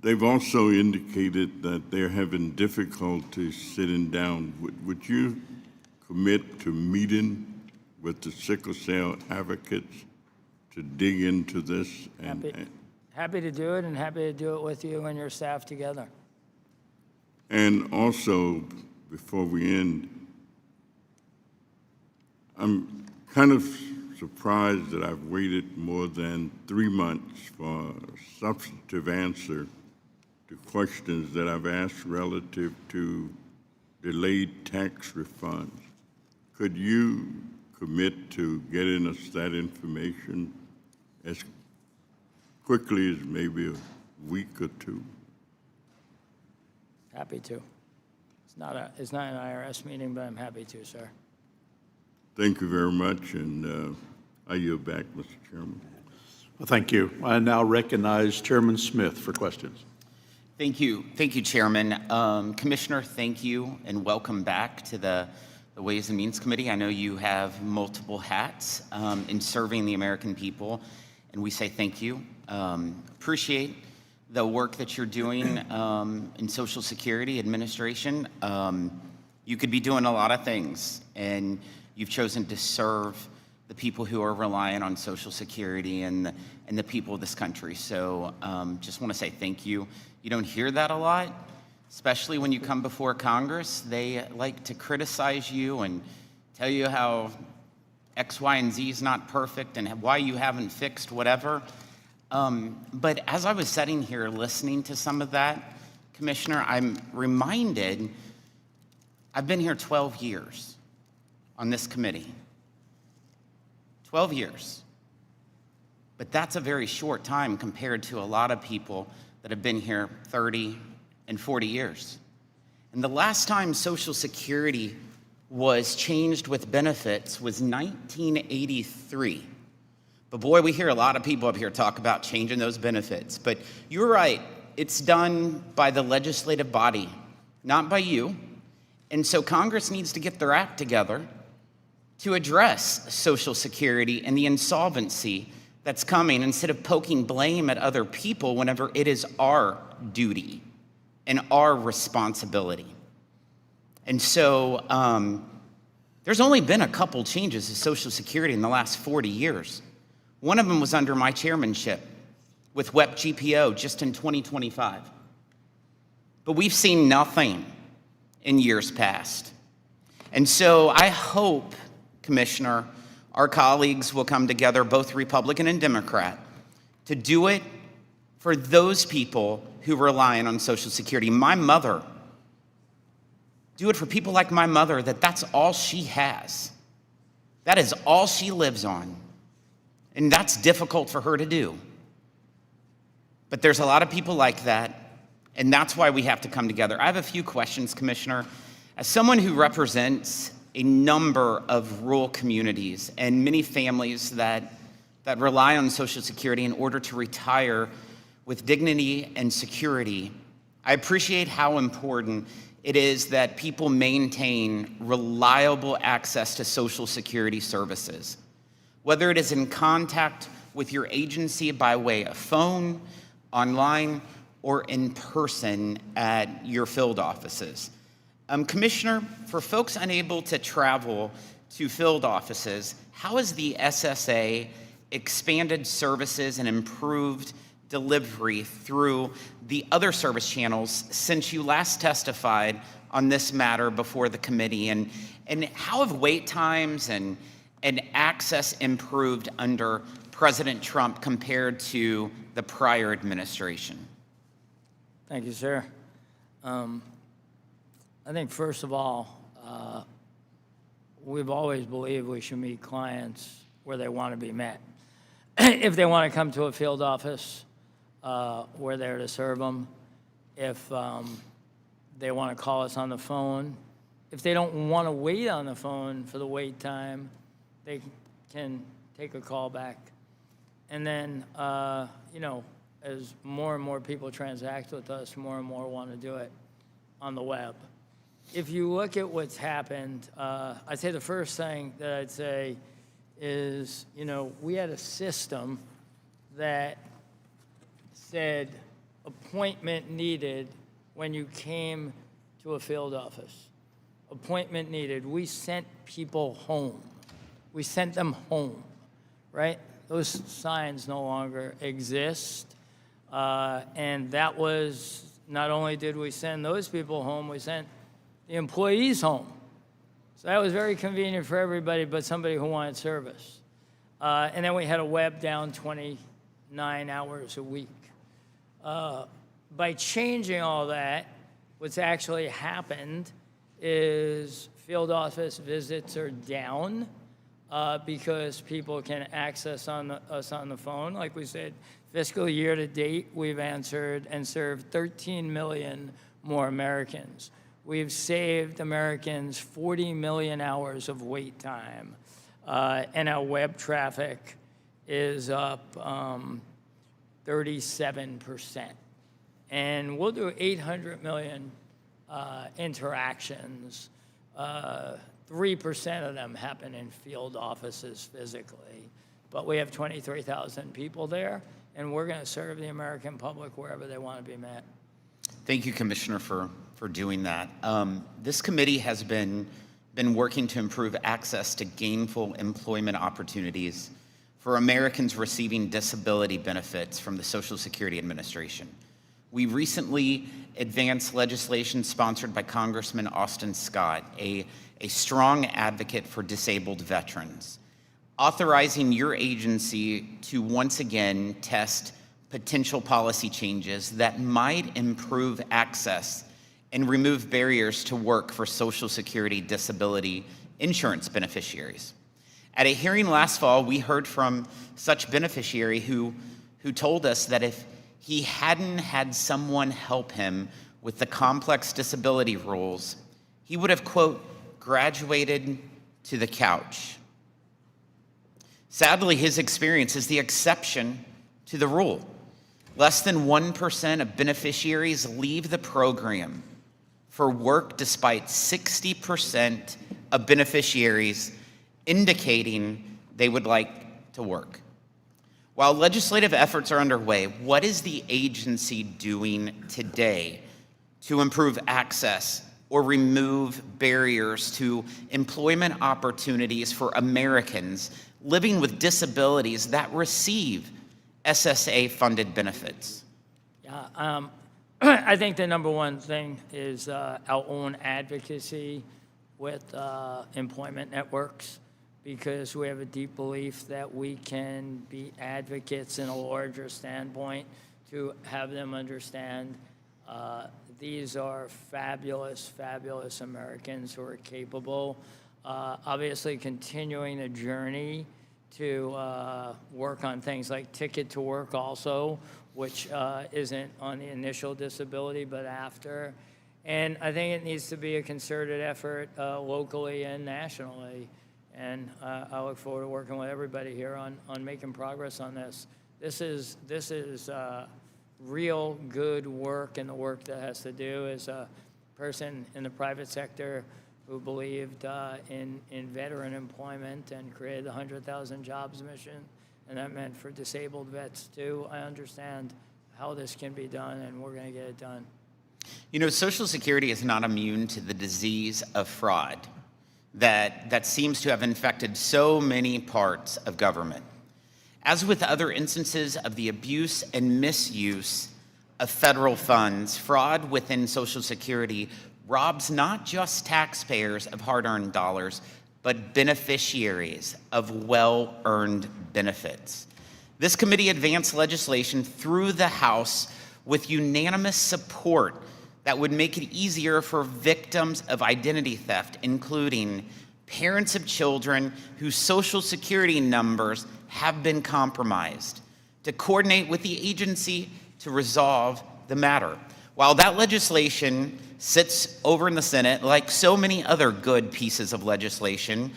They've also indicated that they're having difficulty sitting down. Would you commit to meeting with the sickle cell advocates to dig into this? Happy to do it, and happy to do it with you and your staff together. And also, before we end, I'm kind of surprised that I've waited more than 3 months for a substantive answer to questions that I've asked relative to delayed tax refunds. Could you commit to getting us that information as quickly as maybe a week or two? Happy to. It's not an IRS meeting, but I'm happy to, sir. Thank you very much, and I yield back, Mr. Chairman. Well, thank you. I now recognize Chairman Smith for questions. Thank you, Chairman. Commissioner, thank you and welcome back to the Ways and Means Committee. I know you have multiple hats in serving the American people, and we say thank you. Appreciate the work that you're doing in Social Security Administration. You could be doing a lot of things, and you've chosen to serve the people who are relying on Social Security and the people of this country. So just want to say thank you. You don't hear that a lot, especially when you come before Congress. They like to criticize you and tell you how X, Y, and Z is not perfect and why you haven't fixed whatever. But as I was sitting here listening to some of that, Commissioner, I'm reminded I've been here 12 years on this committee. 12 years. But that's a very short time compared to a lot of people that have been here 30 and 40 years. And the last time Social Security was changed with benefits was 1983. But boy, we hear a lot of people up here talk about changing those benefits. But you're right, it's done by the legislative body, not by you. And so Congress needs to get their act together to address Social Security and the insolvency that's coming, instead of poking blame at other people whenever it is our duty and our responsibility. And so there's only been a couple changes to Social Security in the last 40 years. One of them was under my chairmanship with WEP GPO just in 2025. But we've seen nothing in years past. And so I hope, Commissioner, our colleagues will come together, both Republican and Democrat, to do it for those people who rely on Social Security. My mother, do it for people like my mother, that's all she has. That is all she lives on. And that's difficult for her to do. But there's a lot of people like that, and that's why we have to come together. I have a few questions, Commissioner. As someone who represents a number of rural communities and many families that rely on Social Security in order to retire with dignity and security, I appreciate how important it is that people maintain reliable access to Social Security services, whether it is in contact with your agency by way of phone, online, or in person at your field offices. Commissioner, for folks unable to travel to field offices, how has the SSA expanded services and improved delivery through the other service channels since you last testified on this matter before the committee? And how have wait times and access improved under President Trump compared to the prior administration? Thank you, sir. I think, first of all, we've always believed we should meet clients where they want to be met. If they want to come to a field office, we're there to serve them. If they want to call us on the phone, if they don't want to wait on the phone for the wait time, they can take a call back. And then, as more and more people transact with us, more and more want to do it on the web. If you look at what's happened, I'd say the first thing that I'd say is, we had a system that said appointment needed when you came to a field office. Appointment needed. We sent people home. We sent them home, right? Those signs no longer exist. And that was, not only did we send those people home, we sent the employees home. So that was very convenient for everybody but somebody who wanted service. And then we had a web down 29 hours a week. By changing all that, what's actually happened is field office visits are down because people can access us on the phone. Like we said, fiscal year to date, we've answered and served 13 million more Americans. We've saved Americans 40 million hours of wait time, and our web traffic is up 37%. And we'll do 800 million interactions. 3% of them happen in field offices physically. But we have 23,000 people there, and we're going to serve the American public wherever they want to be met. Thank you, Commissioner, for doing that. This committee has been working to improve access to gainful employment opportunities for Americans receiving disability benefits from the Social Security Administration. We recently advanced legislation sponsored by Congressman Austin Scott, a strong advocate for disabled veterans, authorizing your agency to once again test potential policy changes that might improve access and remove barriers to work for Social Security disability insurance beneficiaries. At a hearing last fall, we heard from such beneficiary who told us that if he hadn't had someone help him with the complex disability rules, he would have, quote, graduated to the couch. Sadly, his experience is the exception to the rule. Less than 1% of beneficiaries leave the program for work, despite 60% of beneficiaries indicating they would like to work. While legislative efforts are underway, what is the agency doing today to improve access or remove barriers to employment opportunities for Americans living with disabilities that receive SSA-funded benefits? Yeah, I think the number one thing is our own advocacy with employment networks, because we have a deep belief that we can be advocates in a larger standpoint to have them understand these are fabulous, fabulous Americans who are capable. Obviously, continuing a journey to work on things like Ticket to Work also, which isn't on the initial disability, but after. And I think it needs to be a concerted effort locally and nationally. And I look forward to working with everybody here on making progress on this. This is real good work, and the work that has to do as a person in the private sector who believed in veteran employment and created the 100,000 jobs mission, and that meant for disabled vets too. I understand how this can be done, and we're going to get it done. You know, Social Security is not immune to the disease of fraud that seems to have infected so many parts of government. As with other instances of the abuse and misuse of federal funds, fraud within Social Security robs not just taxpayers of hard-earned dollars, but beneficiaries of well-earned benefits. This committee advanced legislation through the House with unanimous support that would make it easier for victims of identity theft, including parents of children whose Social Security numbers have been compromised, to coordinate with the agency to resolve the matter. While that legislation sits over in the Senate, like so many other good pieces of legislation,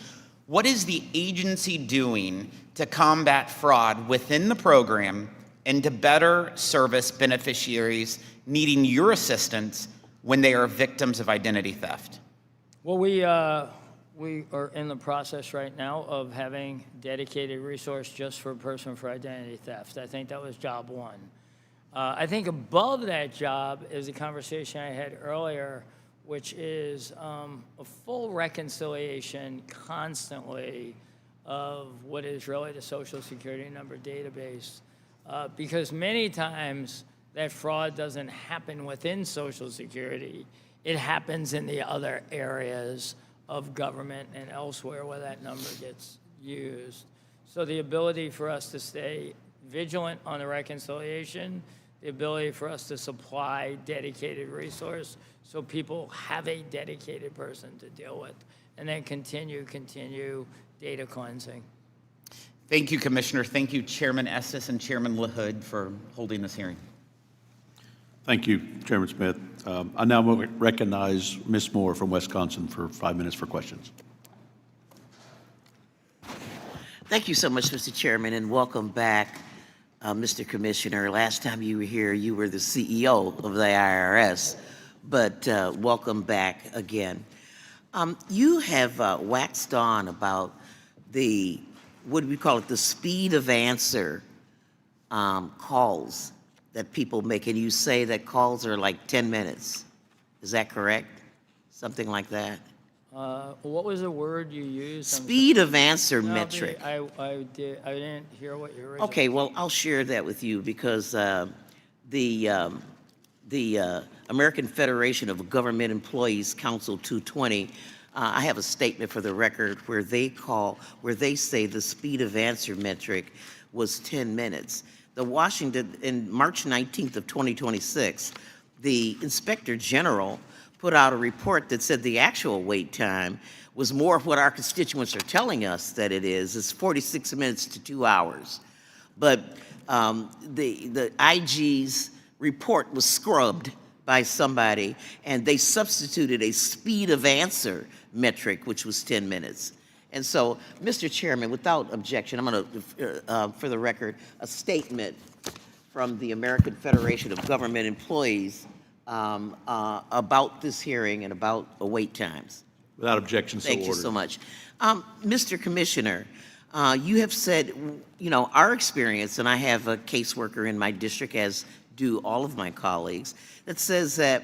what is the agency doing to combat fraud within the program and to better service beneficiaries needing your assistance when they are victims of identity theft? Well, we are in the process right now of having dedicated resource just for a person for identity theft. I think that was job one. I think above that job is a conversation I had earlier, which is a full reconciliation constantly of what is really the Social Security number database. Because many times that fraud doesn't happen within Social Security. It happens in the other areas of government and elsewhere where that number gets used. So the ability for us to stay vigilant on the reconciliation, the ability for us to supply dedicated resource so people have a dedicated person to deal with, and then continue data cleansing. Thank you, Commissioner. Thank you, Chairman Estes and Chairman LaHood, for holding this hearing. Thank you, Chairman Smith. I now will recognize Ms. Moore from Wisconsin for 5 minutes for questions. Thank you so much, Mr. Chairman, and welcome back, Mr. Commissioner. Last time you were here, you were the CEO of the IRS, but welcome back again. You have waxed on about the, what do we call it, the speed of answer calls that people make, and you say that calls are like 10 minutes. Is that correct? Something like that? What was the word you used? Speed of answer No, metric. I didn't hear what you originally. Okay, well, I'll share that with you because the American Federation of Government Employees Council 220, I have a statement for the record where they say the speed of answer metric was 10 minutes. The Washington, in March 19th of 2026, the Inspector General put out a report that said the actual wait time was more of what our constituents are telling us that it is. It's 46 minutes to 2 hours. But the IG's report was scrubbed by somebody, and they substituted a speed of answer metric, which was 10 minutes. And so, Mr. Chairman, without objection, I'm going to, for the record, a statement from the American Federation of Government Employees about this hearing and about wait times. Without objection, so ordered. Thank you so much. Mr. Commissioner, you have said, you know, our experience, and I have a caseworker in my district, as do all of my colleagues, that says that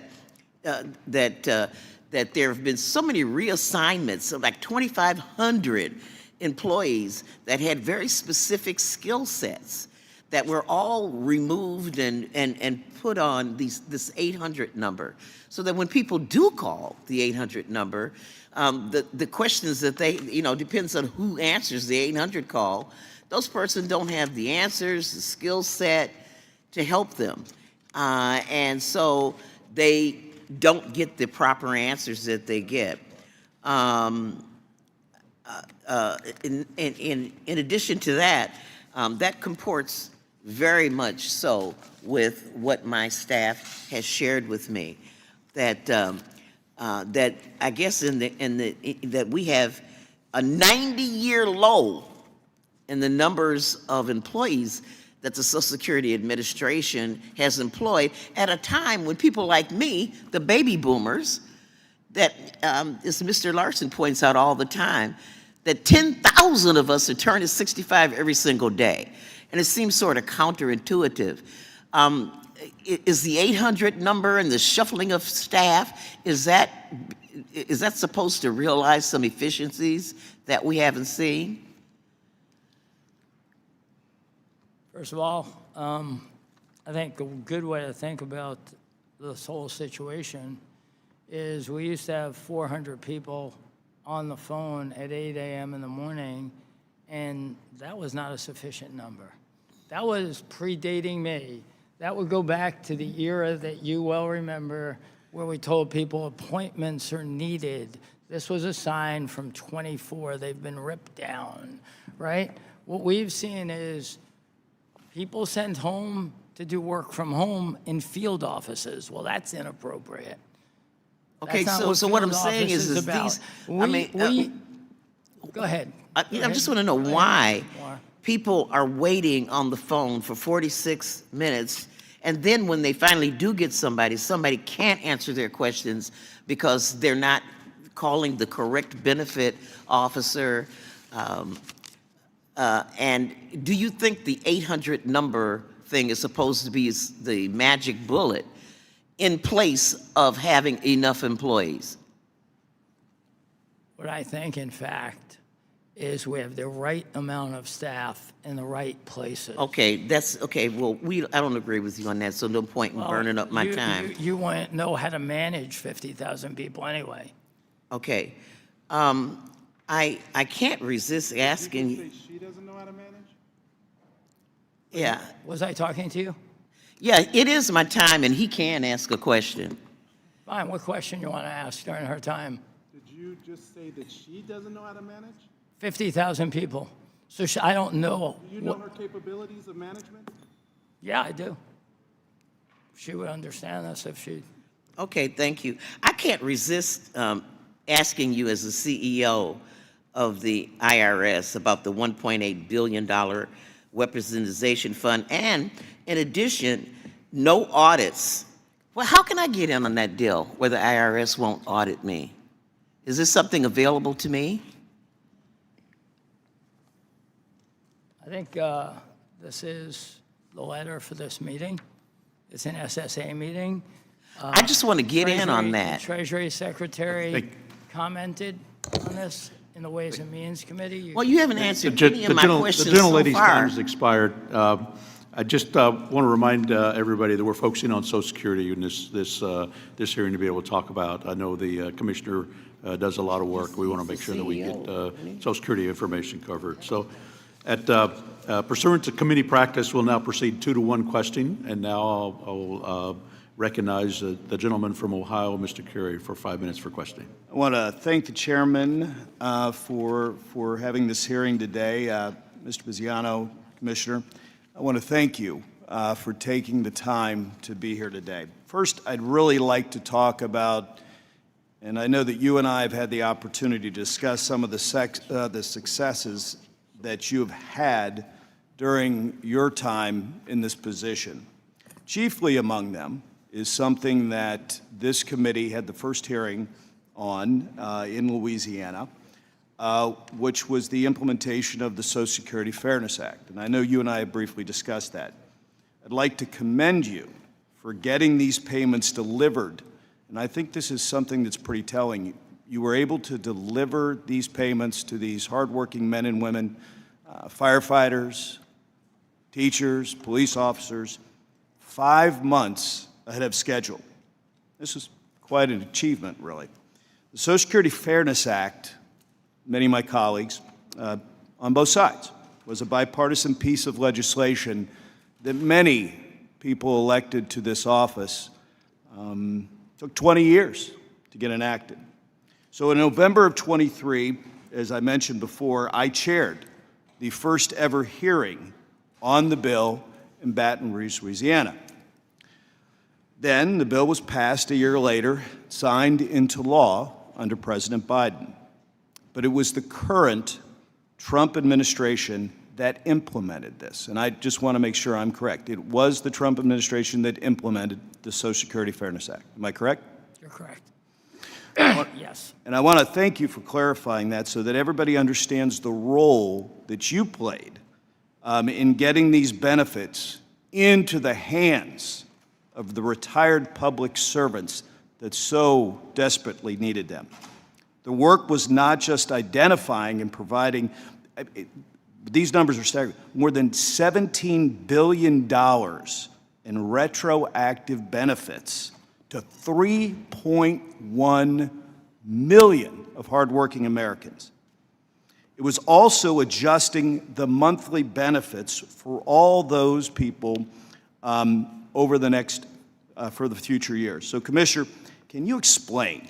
that there have been so many reassignments of like 2,500 employees that had very specific skill sets that were all removed and put on this 800 number, so that when people do call the 800 number, the questions that they, you know, depends on who answers the 800 call, those persons don't have the answers, the skill set to help them. And so they don't get the proper answers that they get. In addition to that, that comports very much so with what my staff has shared with me, that that I guess that we have a 90-year low in the numbers of employees that the Social Security Administration has employed at a time when people like me, the baby boomers, that, as Mr. Larson points out all the time, that 10,000 of us are turning 65 every single day. And it seems sort of counterintuitive. Is the 800 number and the shuffling of staff, is that supposed to realize some efficiencies that we haven't seen? First of all, I think a good way to think about this whole situation is we used to have 400 people on the phone at 8 a.m. in the morning, and that was not a sufficient number. That was predating me. That would go back to the era that you well remember, where we told people appointments are needed. This was a sign from 24. They've been ripped down, right? What we've seen is people sent home to do work from home in field offices. Well, that's inappropriate. Okay, That's not so what I'm field saying office is about. these, Go ahead. I just want to know why More. people are waiting on the phone for 46 minutes, and then when they finally do get somebody can't answer their questions because they're not calling the correct benefit officer. And do you think the 800 number thing is supposed to be the magic bullet in place of having enough employees? What I think, in fact, is we have the right amount of staff in the right places. Okay, that's, okay, well, I don't agree with you on that, so no point in burning up my time. You wouldn't know how to manage 50,000 people anyway. Okay. I can't resist asking. Did you say she doesn't know how to manage? Yeah, Was I talking to you? yeah, it is my time, and he can ask a question. Fine, what question you want to ask during her time? Did you just say that she doesn't know how to manage? 50,000 people. So I don't know. Do you know her capabilities of management? Yeah, I do. She would understand this if she... Okay, thank you. I can't resist asking you as the CEO of the IRS about the $1.8 billion weaponization fund, and in addition, no audits. Well, how can I get in on that deal where the IRS won't audit me? Is this something available to me? I think this is the letter for this meeting. It's an SSA meeting. I just want to get in on that. Treasury Secretary commented on this in the Ways and Means Committee. Well, you haven't answered any of my questions The so gentlelady's far. time has expired. I just want to remind everybody that we're focusing on Social Security in this hearing to be able to talk about. I know the Commissioner does a lot of work. We want to make sure that we get Social Security information covered. So pursuant to committee practice, we'll now proceed 2-to-1 question. And now I'll recognize the gentleman from Ohio, Mr. Carey, for 5 minutes for questioning. I want to thank the chairman for having this hearing today. Mr. Bisignano, Commissioner, I want to thank you for taking the time to be here today. First, I'd really like to talk about, and I know that you and I have had the opportunity to discuss some of the successes that you have had during your time in this position. Chiefly among them is something that this committee had the first hearing on in Louisiana, which was the implementation of the Social Security Fairness Act. And I know you and I have briefly discussed that. I'd like to commend you for getting these payments delivered. And I think this is something that's pretty telling. You were able to deliver these payments to these hardworking men and women, firefighters, teachers, police officers, 5 months ahead of schedule. This is quite an achievement, really. The Social Security Fairness Act, many of my colleagues on both sides, was a bipartisan piece of legislation that many people elected to this office took 20 years to get enacted. So in November of 23, as I mentioned before, I chaired the first ever hearing on the bill in Baton Rouge, Louisiana. Then the bill was passed a year later, signed into law under President Biden. But it was the current Trump administration that implemented this. And I just want to make sure I'm correct. It was the Trump administration that implemented the Social Security Fairness Act. Am I correct? You're correct. Yes. And I want to thank you for clarifying that so that everybody understands the role that you played in getting these benefits into the hands of the retired public servants that so desperately needed them. The work was not just identifying and providing, these numbers are staggering, more than $17 billion in retroactive benefits to 3.1 million of hardworking Americans. It was also adjusting the monthly benefits for all those people over the next, for the future years. So, Commissioner, can you explain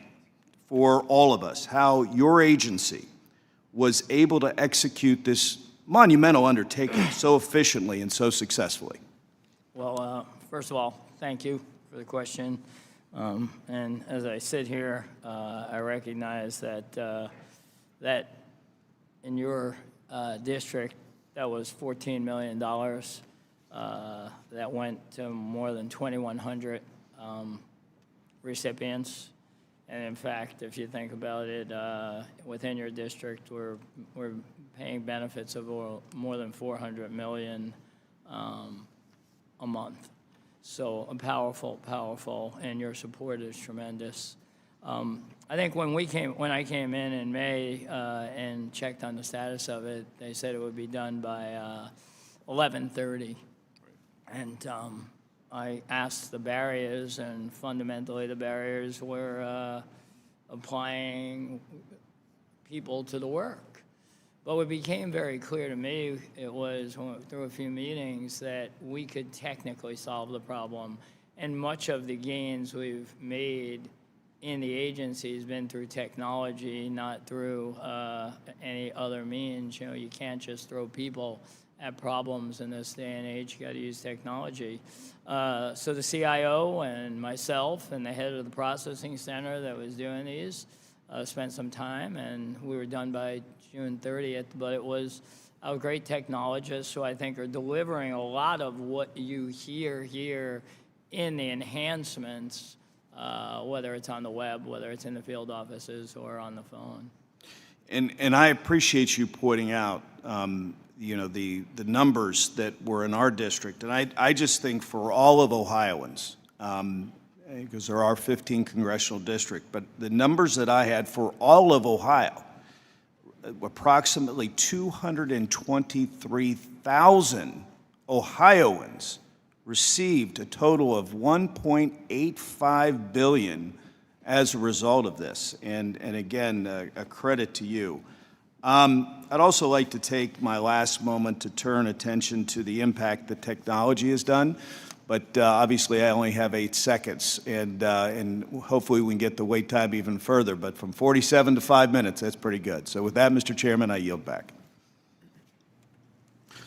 for all of us how your agency was able to execute this monumental undertaking so efficiently and so successfully? Well, first of all, thank you for the question. And as I sit here, I recognize that that in your district, that was $14 million. That went to more than 2,100 recipients. And in fact, if you think about it, within your district, we're paying benefits of more than $400 million a month. So powerful, and your support is tremendous. I think when I came in May and checked on the status of it, they said it would be done by 11:30, and I asked the barriers, and fundamentally the barriers were applying people to the work. But what became very clear to me, it was through a few meetings, that we could technically solve the problem. And much of the gains we've made in the agency has been through technology, not through any other means. You know, you can't just throw people at problems in this day and age. You got to use technology. So the CIO and myself and the head of the processing center that was doing these spent some time, and we were done by June 30th, but it was our great technologists who I think are delivering a lot of what you hear here in the enhancements, whether it's on the web, whether it's in the field offices or on the phone. And I appreciate you pointing out, the numbers that were in our district. And I just think for all of Ohioans, because there are 15 congressional districts, but the numbers that I had for all of Ohio, approximately 223,000 Ohioans received a total of $1.85 billion as a result of this. And again, a credit to you. I'd also like to take my last moment to turn attention to the impact that technology has done. But obviously, I only have 8 seconds, and hopefully we can get the wait time even further. But from 47 to 5 minutes, that's pretty good. So with that, Mr. Chairman, I yield back.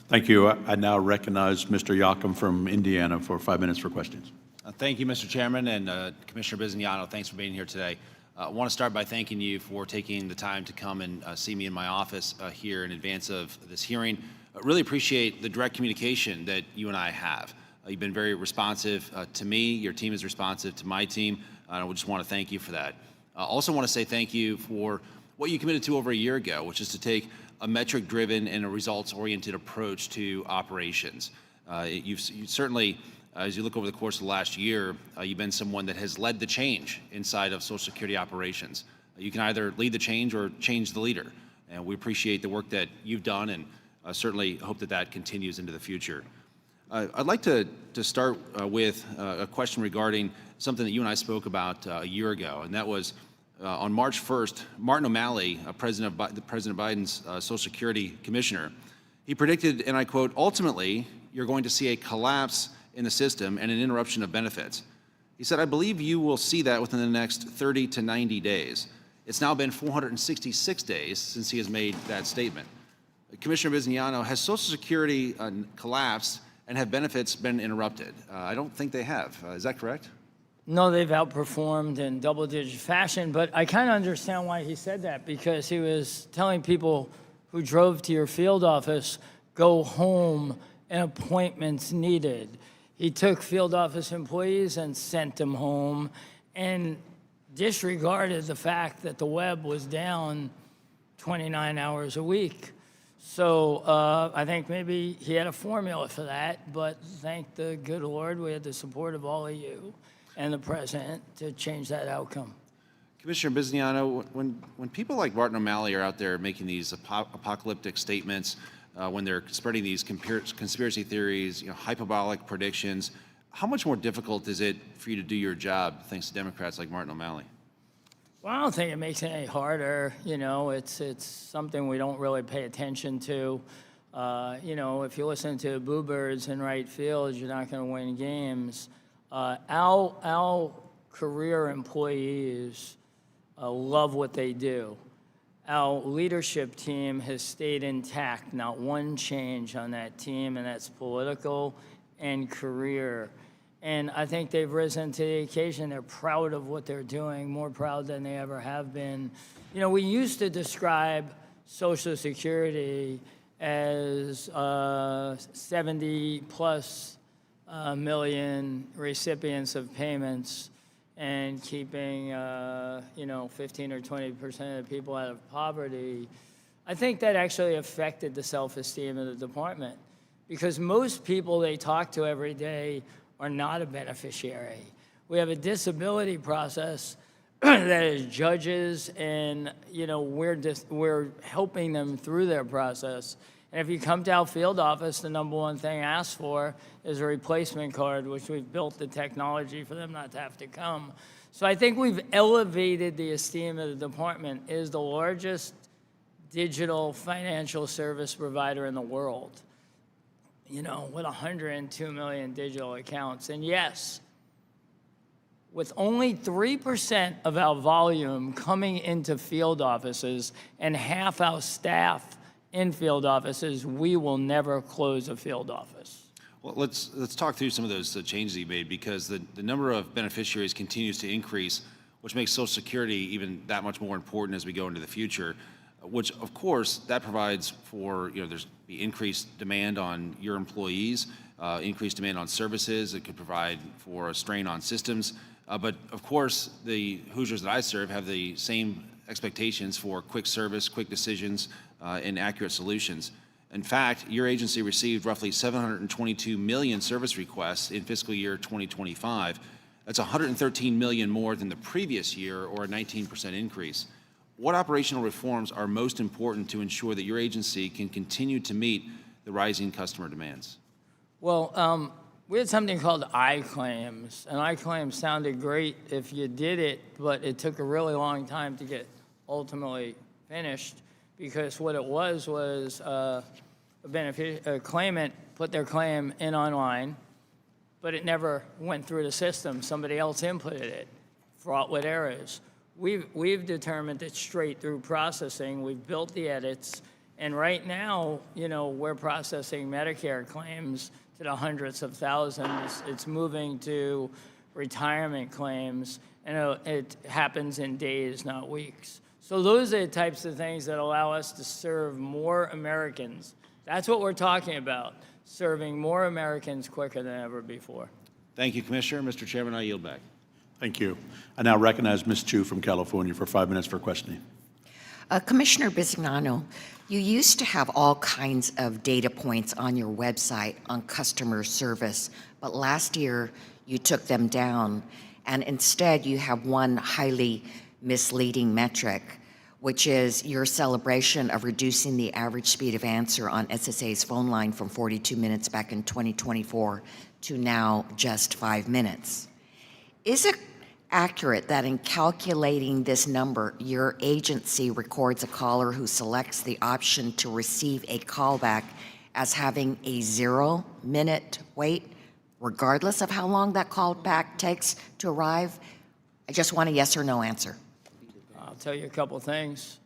Thank you. I now recognize Mr. Yocum from Indiana for 5 minutes for questions. Thank you, Mr. Chairman, and Commissioner Bisignano, thanks for being here today. I want to start by thanking you for taking the time to come and see me in my office here in advance of this hearing. I really appreciate the direct communication that you and I have. You've been very responsive to me. Your team is responsive to my team. And I just want to thank you for that. I also want to say thank you for what you committed to over a year ago, which is to take a metric-driven and a results-oriented approach to operations. You certainly, as you look over the course of the last year, you've been someone that has led the change inside of Social Security operations. You can either lead the change or change the leader. And we appreciate the work that you've done, and certainly hope that that continues into the future. I'd like to start with a question regarding something that you and I spoke about a year ago, and that was on March 1st, Martin O'Malley, President Biden's Social Security Commissioner, he predicted, and I quote, "Ultimately, you're going to see a collapse in the system and an interruption of benefits." He said, "I believe you will see that within the next 30 to 90 days. It's now been 466 days since he has made that statement. Commissioner Bisignano, has Social Security collapsed and have benefits been interrupted? I don't think they have. Is that correct? No, they've outperformed in double-digit fashion, but I kind of understand why he said that, because he was telling people who drove to your field office, go home and appointments needed. He took field office employees and sent them home and disregarded the fact that the web was down 29 hours a week. So I think maybe he had a formula for that, but thank the good Lord we had the support of all of you and the president to change that outcome. Commissioner Bisignano, when people like Martin O'Malley are out there making these apocalyptic statements, when they're spreading these conspiracy theories, hyperbolic predictions, how much more difficult is it for you to do your job thanks to Democrats like Martin O'Malley? Well, I don't think it makes it any harder. It's something we don't really pay attention to. If you listen to boo birds in right field, you're not going to win games. Our career employees love what they do. Our leadership team has stayed intact, not one change on that team, and that's political and career. And I think they've risen to the occasion. They're proud of what they're doing, more proud than they ever have been. We used to describe Social Security as 70+ million recipients of payments and keeping 15 or 20% of people out of poverty. I think that actually affected the self-esteem of the department, because most people they talk to every day are not a beneficiary. We have a disability process that is judges, and we're helping them through their process. And if you come to our field office, the number one thing asked for is a replacement card, which we've built the technology for them not to have to come. So I think we've elevated the esteem of the department. It is the largest digital financial service provider in the world, with 102 million digital accounts. And yes, with only 3% of our volume coming into field offices and half our staff in field offices, we will never close a field office. Well, let's talk through some of those changes you made, because the number of beneficiaries continues to increase. which makes Social Security even that much more important as we go into the future, which of course that provides for, there's the increased demand on your employees, increased demand on services. It could provide for a strain on systems. But of course, the Hoosiers that I serve have the same expectations for quick service, quick decisions, and accurate solutions. In fact, your agency received roughly 722 million service requests in fiscal year 2025. That's 113 million more than the previous year, or a 19% increase. What operational reforms are most important to ensure that your agency can continue to meet the rising customer demands? Well, we had something called I-claims, and I-claims sounded great if you did it, but it took a really long time to get ultimately finished, because what it was a claimant put their claim in online, but it never went through the system. Somebody else inputted it, fraught with errors. We've determined it's straight through processing. We've built the edits, and right now, we're processing Medicare claims to the hundreds of thousands. It's moving to retirement claims, and it happens in days, not weeks. So those are the types of things that allow us to serve more Americans. That's what we're talking about, serving more Americans quicker than ever before. Thank you, Commissioner. Mr. Chairman, I yield back. Thank you. I now recognize Ms. Chu from California for 5 minutes for questioning. Commissioner Bisignano, you used to have all kinds of data points on your website on customer service, but last year you took them down, and instead you have one highly misleading metric, which is your celebration of reducing the average speed of answer on SSA's phone line from 42 minutes back in 2024 to now just 5 minutes. Is it accurate that in calculating this number, your agency records a caller who selects the option to receive a callback as having a 0-minute wait, regardless of how long that callback takes to arrive? I just want a yes or no answer. I'll tell you a couple things,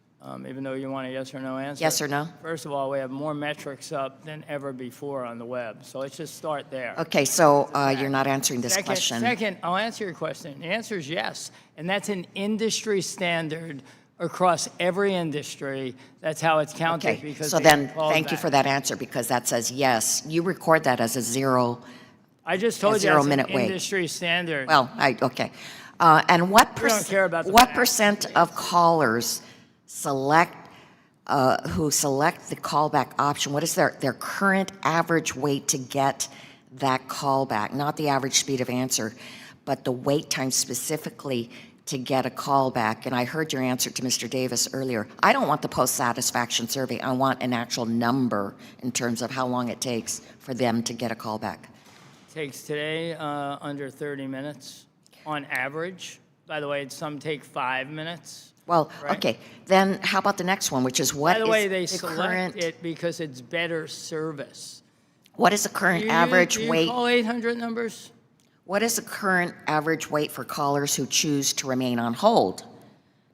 even though you want a yes or no answer. Yes or no? First of all, we have more metrics up than ever before on the web, so let's just start there. Okay, so you're not answering this question. Second, I'll answer your question. The answer is yes, and that's an industry standard across every industry. That's how it's counted. Okay, because so they then call thank you back. for that answer, because that says yes. You record that as a zero. I just told you that's an 0-minute wait. industry standard. Well, okay. And what We don't care about the what facts. percent of callers who select the callback option, what is their current average wait to get that callback? Not the average speed of answer, but the wait time specifically to get a callback. And I heard your answer to Mr. Davis earlier. I don't want the post-satisfaction survey. I want an actual number in terms of how long it takes for them to get a callback. Takes today under 30 minutes on average. By the way, some take 5 minutes. Well, Right. okay. Then how about the next one, which is what By the is way, they the select current, it because it's better service. what is the current Do average you wait? call 800 numbers? What is the current average wait for callers who choose to remain on hold?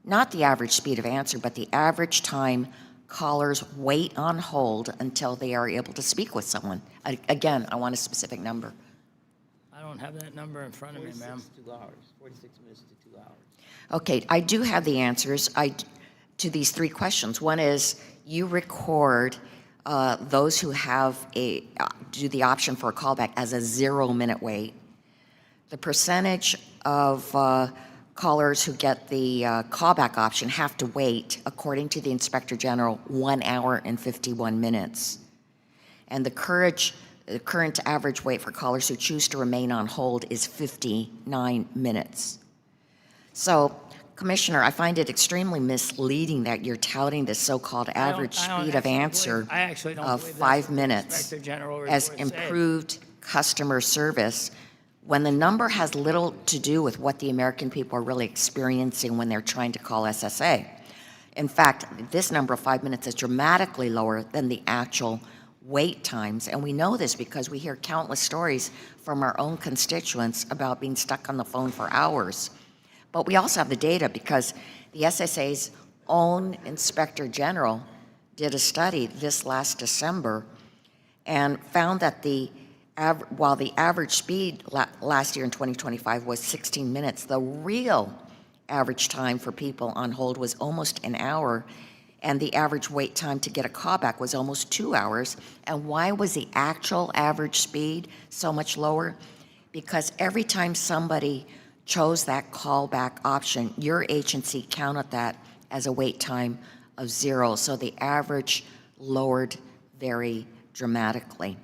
Not the average speed of answer, but the average time callers wait on hold until they are able to speak with someone. Again, I want a specific number. I don't have that number in front of me, ma'am. 2 hours, 46 minutes to 2 hours. Okay, I do have the answers to these 3 questions. One is you record those who have do the option for a callback as a 0-minute wait. The percentage of callers who get the callback option have to wait, according to the Inspector General, 1 hour and 51 minutes. And the current average wait for callers who choose to remain on hold is 59 minutes. So, Commissioner, I find it extremely misleading that you're touting the so-called average speed of answer of 5 minutes as improved customer service, when the number has little to do with what the American people are really experiencing when they're trying to call SSA. In fact, this number of 5 minutes is dramatically lower than the actual wait times, and we know this because we hear countless stories from our own constituents about being stuck on the phone for hours. But we also have the data because the SSA's own Inspector General did a study this last December and found that while the average speed last year in 2025 was 16 minutes, the real average time for people on hold was almost an hour, and the average wait time to get a callback was almost 2 hours. And why was the actual average speed so much lower? Because every time somebody chose that callback option, your agency counted that as a wait time of 0, so the average lowered very dramatically.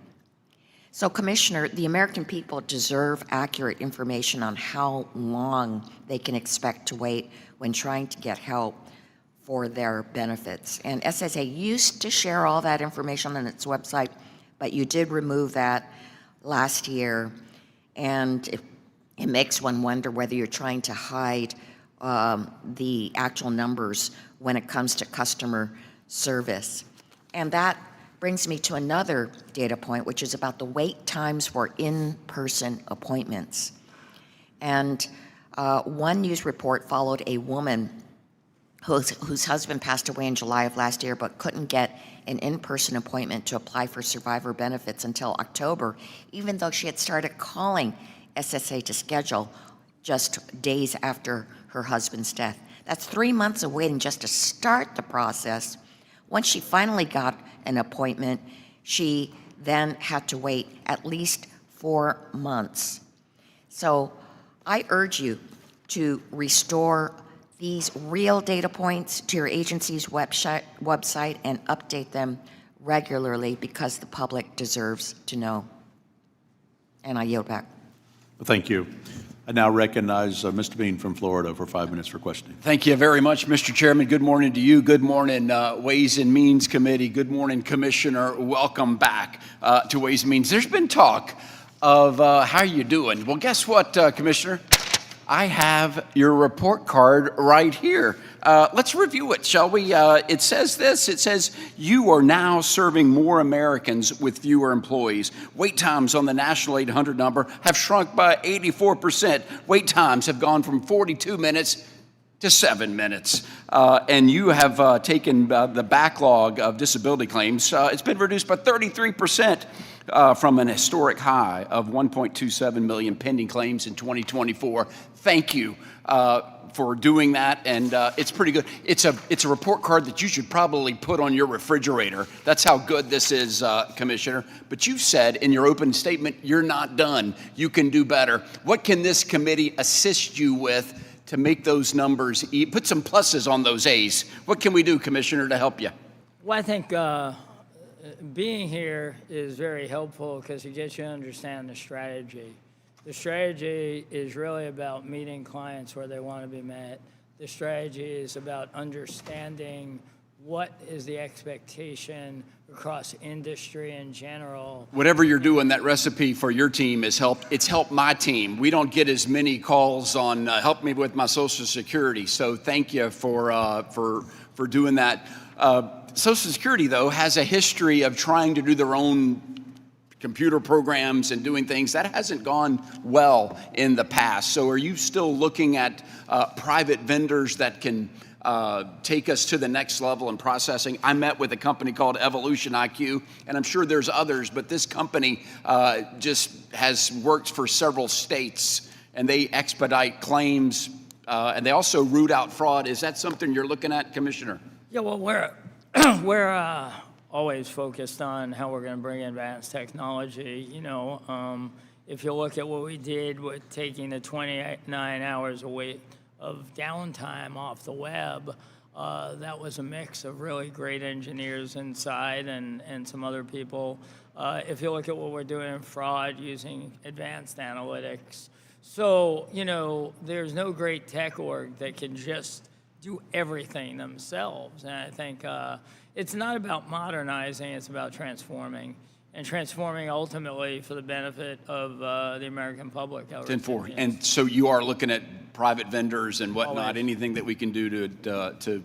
So, Commissioner, the American people deserve accurate information on how long they can expect to wait when trying to get help for their benefits. And SSA used to share all that information on its website, but you did remove that last year, and it makes one wonder whether you're trying to hide the actual numbers when it comes to customer service. And that brings me to another data point, which is about the wait times for in-person appointments. And one news report followed a woman whose husband passed away in July of last year, but couldn't get an in-person appointment to apply for survivor benefits until October, even though she had started calling SSA to schedule just days after her husband's death. That's 3 months of waiting just to start the process. Once she finally got an appointment, she then had to wait at least 4 months. So I urge you to restore these real data points to your agency's website and update them regularly, because the public deserves to know. And I yield back. Thank you. I now recognize Mr. Bean from Florida for 5 minutes for questioning. Thank you very much, Mr. Chairman. Good morning to you. Good morning, Ways and Means Committee. Good morning, Commissioner. Welcome back to Ways and Means. There's been talk of how you doing. Well, guess what, Commissioner? I have your report card right here. Let's review it, shall we? It says this. It says, you are now serving more Americans with fewer employees. Wait times on the National 800 number have shrunk by 84%. Wait times have gone from 42 minutes to 7 minutes. And you have taken the backlog of disability claims. It's been reduced by 33%. From an historic high of 1.27 million pending claims in 2024. Thank you for doing that, and it's pretty good. It's a report card that you should probably put on your refrigerator. That's how good this is, Commissioner. But you said in your open statement, you're not done. You can do better. What can this committee assist you with to make those numbers, put some pluses on those A's? What can we do, Commissioner, to help you? Well, I think being here is very helpful because it gets you to understand the strategy. The strategy is really about meeting clients where they want to be met. The strategy is about understanding what is the expectation across industry in general. Whatever you're doing, that recipe for your team has helped. It's helped my team. We don't get as many calls on help me with my Social Security. So thank you for doing that. Social Security, though, has a history of trying to do their own computer programs and doing things. That hasn't gone well in the past. So are you still looking at private vendors that can take us to the next level in processing? I met with a company called Evolution IQ, and I'm sure there's others, but this company just has worked for several states, and they expedite claims, and they also root out fraud. Is that something you're looking at, Commissioner? Yeah, well, we're always focused on how we're going to bring advanced technology. You know, if you look at what we did with taking the 29 hours away of downtime off the web, that was a mix of really great engineers inside and some other people. If you look at what we're doing in fraud using advanced analytics. So, you know, there's no great tech org that can just do everything themselves. And I think it's not about modernizing, it's about transforming. And transforming ultimately for the benefit of the American public. And so you are looking at private vendors and whatnot, anything that we can do to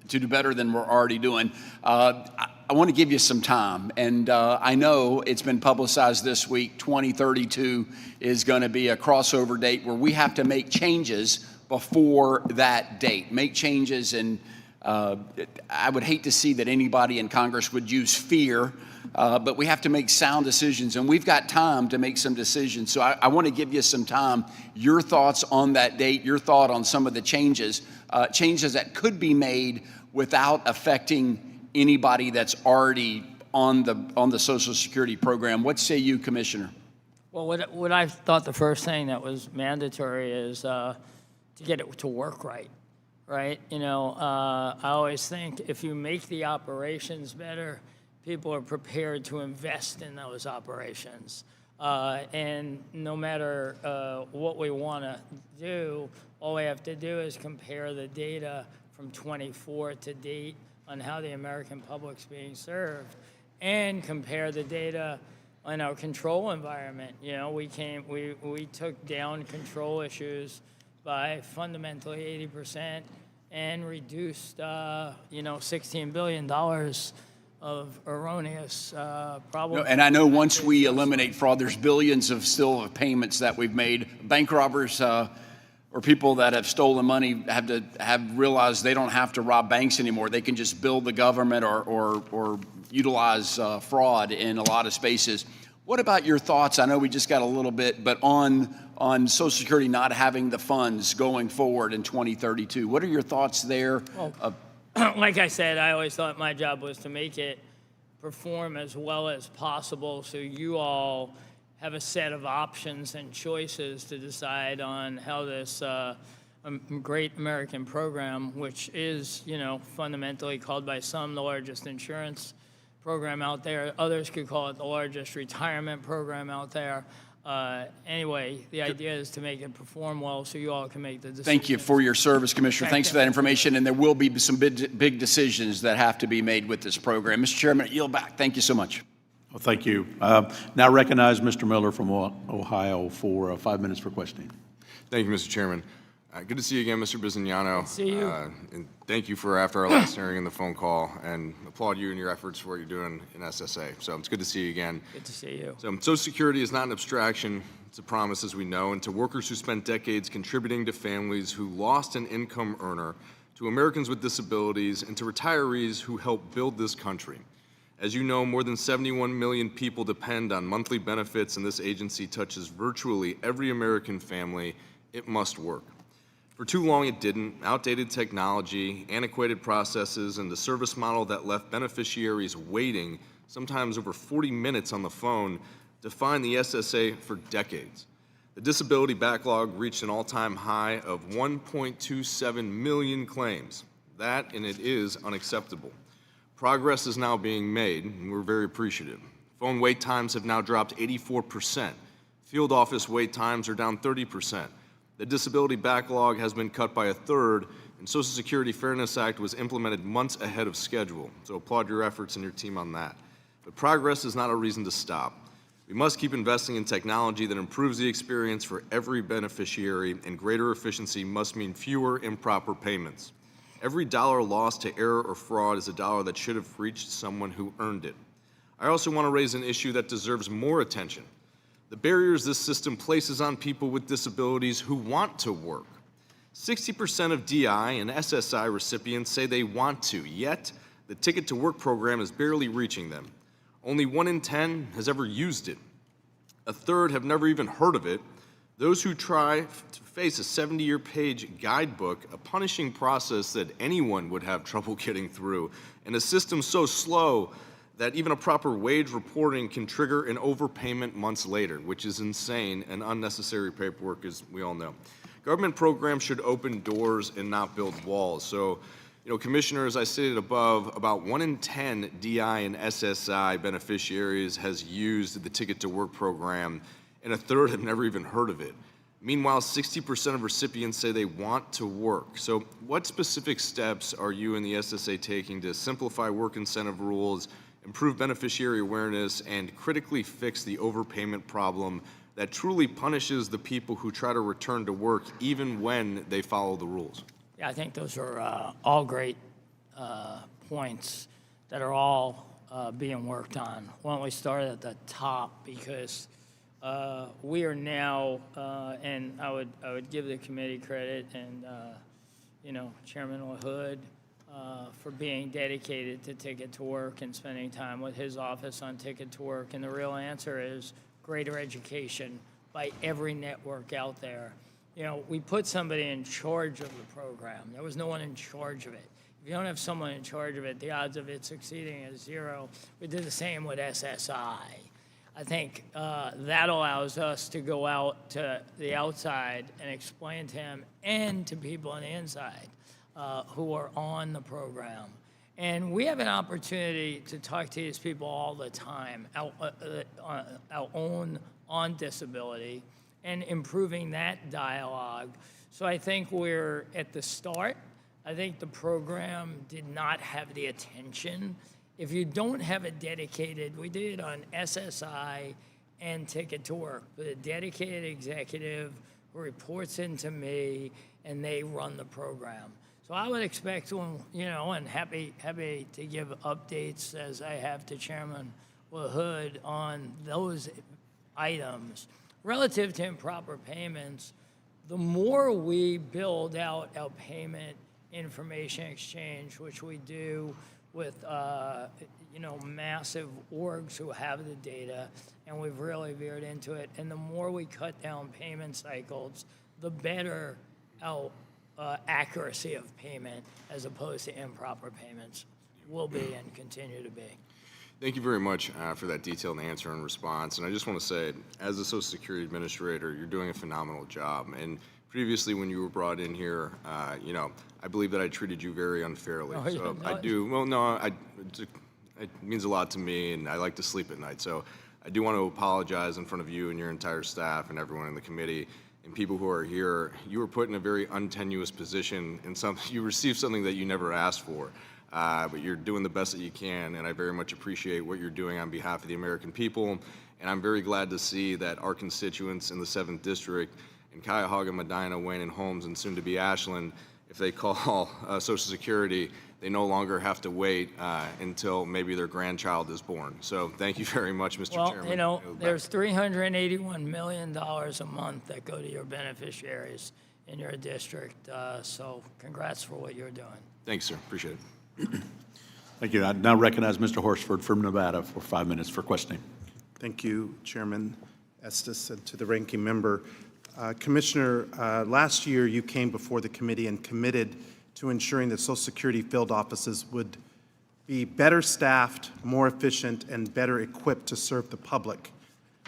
do better than we're already doing. I want to give you some time, and I know it's been publicized this week, 2032 is going to be a crossover date where we have to make changes before that date, make changes in I would hate to see that anybody in Congress would use fear, but we have to make sound decisions, and we've got time to make some decisions. So I want to give you some time. Your thoughts on that date, your thought on some of the changes that could be made without affecting anybody that's already on the Social Security program. What say you, Commissioner? Well, what I thought the first thing that was mandatory is to get it to work right. Right? You know, I always think if you make the operations better, people are prepared to invest in those operations. And no matter what we want to do, all we have to do is compare the data from 24 to date on how the American public's being served and compare the data on our control environment. You know, we took down control issues by fundamentally 80%. And reduced, $16 billion of erroneous problems. And I know once we eliminate fraud, there's billions of still payments that we've made. Bank robbers or people that have stolen money have realized they don't have to rob banks anymore. They can just bill the government or utilize fraud in a lot of spaces. What about your thoughts? I know we just got a little bit, but on Social Security not having the funds going forward in 2032. What are your thoughts there? Well, like I said, I always thought my job was to make it perform as well as possible so you all have a set of options and choices to decide on how this great American program, which is, fundamentally called by some the largest insurance program out there. Others could call it the largest retirement program out there. Anyway, the idea is to make it perform well so you all can make the decision. Thank you for your service, Commissioner. Thanks for that information, and there will be some big decisions that have to be made with this program. Mr. Chairman, I yield back. Thank you so much. Well, thank you. Now recognize Mr. Miller from Ohio for 5 minutes for questioning. Thank you, Mr. Chairman. Good to see you again, Mr. Bisignano. Good to see you. And thank you for after our last hearing and the phone call, and applaud you and your efforts for what you're doing in SSA. So it's good to see you again. Good to see you. So Social Security is not an abstraction. It's a promise, as we know, and to workers who spent decades contributing to families who lost an income earner, to Americans with disabilities, and to retirees who helped build this country. As you know, more than 71 million people depend on monthly benefits, and this agency touches virtually every American family. It must work. For too long, it didn't. Outdated technology, antiquated processes, and the service model that left beneficiaries waiting, sometimes over 40 minutes on the phone, defined the SSA for decades. The disability backlog reached an all-time high of 1.27 million claims. That, and it is unacceptable. Progress is now being made, and we're very appreciative. Phone wait times have now dropped 84%. Field office wait times are down 30%. The disability backlog has been cut by a third, and Social Security Fairness Act was implemented months ahead of schedule. So applaud your efforts and your team on that. But progress is not a reason to stop. We must keep investing in technology that improves the experience for every beneficiary, and greater efficiency must mean fewer improper payments. Every dollar lost to error or fraud is a dollar that should have reached someone who earned it. I also want to raise an issue that deserves more attention. The barriers this system places on people with disabilities who want to work. 60% of DI and SSI recipients say they want to, yet the Ticket to Work program is barely reaching them. Only 1 in 10 has ever used it. A third have never even heard of it. Those who try to face a 70-page guidebook, a punishing process that anyone would have trouble getting through, and a system so slow that even a proper wage reporting can trigger an overpayment months later, which is insane and unnecessary paperwork, as we all know. Government programs should open doors and not build walls. So, Commissioner, as I stated above, about 1 in 10 DI and SSI beneficiaries has used the Ticket to Work program, and a third have never even heard of it. Meanwhile, 60% of recipients say they want to work. So what specific steps are you and the SSA taking to simplify work incentive rules, improve beneficiary awareness, and critically fix the overpayment problem that truly punishes the people who try to return to work even when they follow the rules? Yeah, I think those are all great points that are all being worked on. Why don't we start at the top, because we are now, and I would give the committee credit and Chairman LaHood for being dedicated to Ticket to Work and spending time with his office on Ticket to Work. And the real answer is greater education by every network out there. You know, we put somebody in charge of the program. There was no one in charge of it. If you don't have someone in charge of it, the odds of it succeeding is zero. We did the same with SSI. I think that allows us to go out to the outside and explain to him and to people on the inside who are on the program. And we have an opportunity to talk to these people all the time, our own on disability, and improving that dialogue. So I think we're at the start. I think the program did not have the attention. If you don't have a dedicated, we did it on SSI and Ticket to Work, but a dedicated executive who reports into me and they run the program. So I would expect, you know, and happy to give updates as I have to Chairman LaHood on those items. Relative to improper payments, the more we build out our payment information exchange, which we do with, you know, massive orgs who have the data, and we've really veered into it, and the more we cut down payment cycles, the better our accuracy of payment as opposed to improper payments will be and continue to be. Thank you very much for that detailed answer and response. And I just want to say, as a Social Security Administrator, you're doing a phenomenal job. And previously, when you were brought in here, you know, I believe that I treated you very unfairly. Oh, so yeah, no, I do. Well, no, it means a lot to me, and I like to sleep at night. So I do want to apologize in front of you and your entire staff and everyone in the committee and people who are here. You were put in a very untenuous position, and you received something that you never asked for. But you're doing the best that you can, and I very much appreciate what you're doing on behalf of the American people. And I'm very glad to see that our constituents in the 7th District, in Cuyahoga, Medina, Wayne, and Holmes, and soon to be Ashland, if they call Social Security, they no longer have to wait until maybe their grandchild is born. So thank you very much, Mr. Chairman. Well, you know, there's $381 million a month that go to your beneficiaries in your district. So congrats for what you're doing. Thanks, sir. Appreciate it. Thank you. I now recognize Mr. Horsford from Nevada for 5 minutes for questioning. Thank you, Chairman Estes, and to the ranking member. Commissioner, last year you came before the committee and committed to ensuring that Social Security field offices would be better staffed, more efficient, and better equipped to serve the public.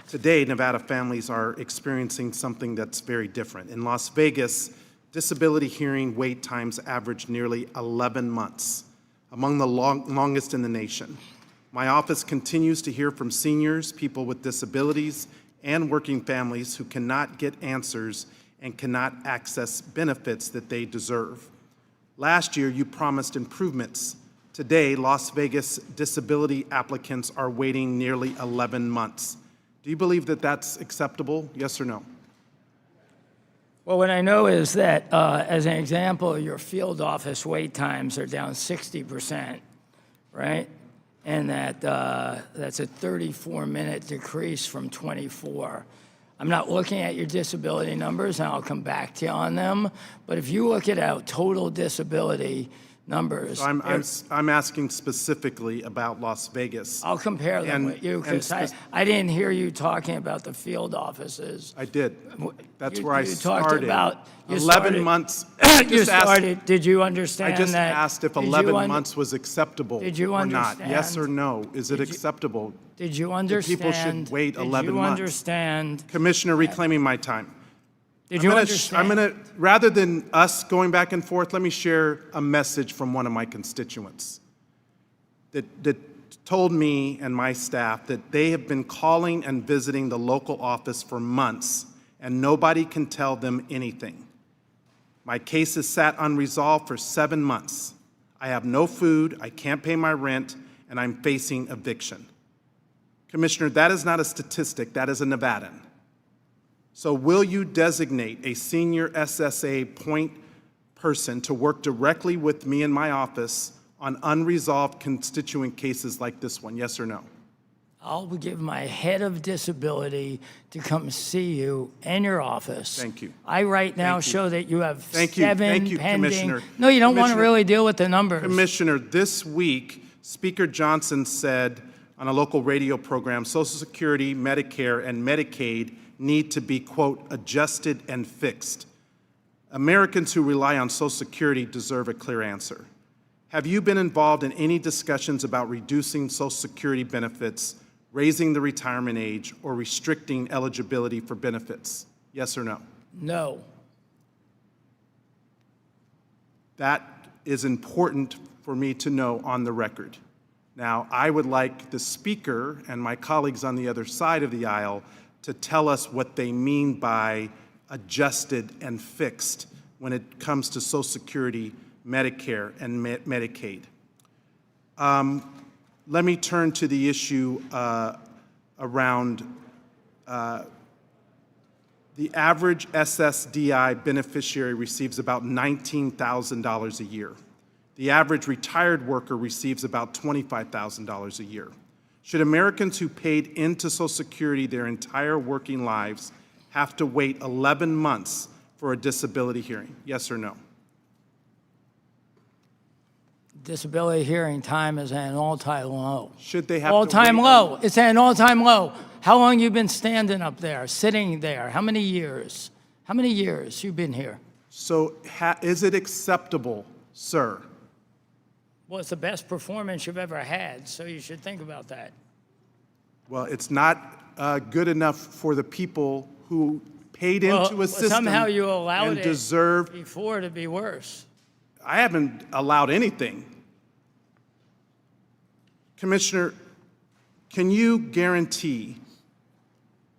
Today, Nevada families are experiencing something that's very different. In Las Vegas, disability hearing wait times average nearly 11 months, among the longest in the nation. My office continues to hear from seniors, people with disabilities, and working families who cannot get answers and cannot access benefits that they deserve. Last year, you promised improvements. Today, Las Vegas disability applicants are waiting nearly 11 months. Do you believe that that's acceptable? Yes or no? Well, what I know is that, as an example, your field office wait times are down 60%, right? And that's a 34-minute decrease from 24. I'm not looking at your disability numbers, and I'll come back to you on them. But if you look at our total disability numbers, So I'm asking specifically about Las Vegas. I'll compare them And- with you, and because I didn't hear you talking about the field offices. I did. That's You- where I you talked started. about- you 11 started- months. You started, did you understand I that? just asked if Did you 11 months was acceptable Did you or not. Yes understand- or no? Is it Did you- acceptable? Did you that understand? people should wait 11 Did you months? understand? Commissioner, reclaiming my time. Did you understand? I'm going to, rather than us going back and forth, let me share a message from one of my constituents that told me and my staff that they have been calling and visiting the local office for months, and nobody can tell them anything. My case has sat unresolved for 7 months. I have no food, I can't pay my rent, and I'm facing eviction. Commissioner, that is not a statistic, that is a Nevadan. So will you designate a senior SSA point person to work directly with me in my office on unresolved constituent cases like this one, yes or no? I'll give my head of disability to come see you in your office. Thank you. I right now Thank you. show that you have Thank you. seven Thank you, pending. Commissioner. No, you don't want to Commissioner- really deal with the numbers. Commissioner, this week, Speaker Johnson said on a local radio program, Social Security, Medicare, and Medicaid need to be, quote, adjusted and fixed. Americans who rely on Social Security deserve a clear answer. Have you been involved in any discussions about reducing Social Security benefits, raising the retirement age, or restricting eligibility for benefits? Yes or no? No. That is important for me to know on the record. Now, I would like the Speaker and my colleagues on the other side of the aisle to tell us what they mean by adjusted and fixed when it comes to Social Security, Medicare, and Medicaid. Let me turn to the issue around the average SSDI beneficiary receives about $19,000 a year. The average retired worker receives about $25,000 a year. Should Americans who paid into Social Security their entire working lives have to wait 11 months for a disability hearing? Yes or no? Disability hearing time is at an all-time low. Should they have to All-time wait low. It's at an all-time low. How long you been standing up there, sitting there? How many years? How many years you been here? So is it acceptable, sir? Well, it's the best performance you've ever had, so you should think about that. Well, it's not good enough for the people who paid into a system somehow you allowed and it deserve. before to be worse. I haven't allowed anything. Commissioner, can you guarantee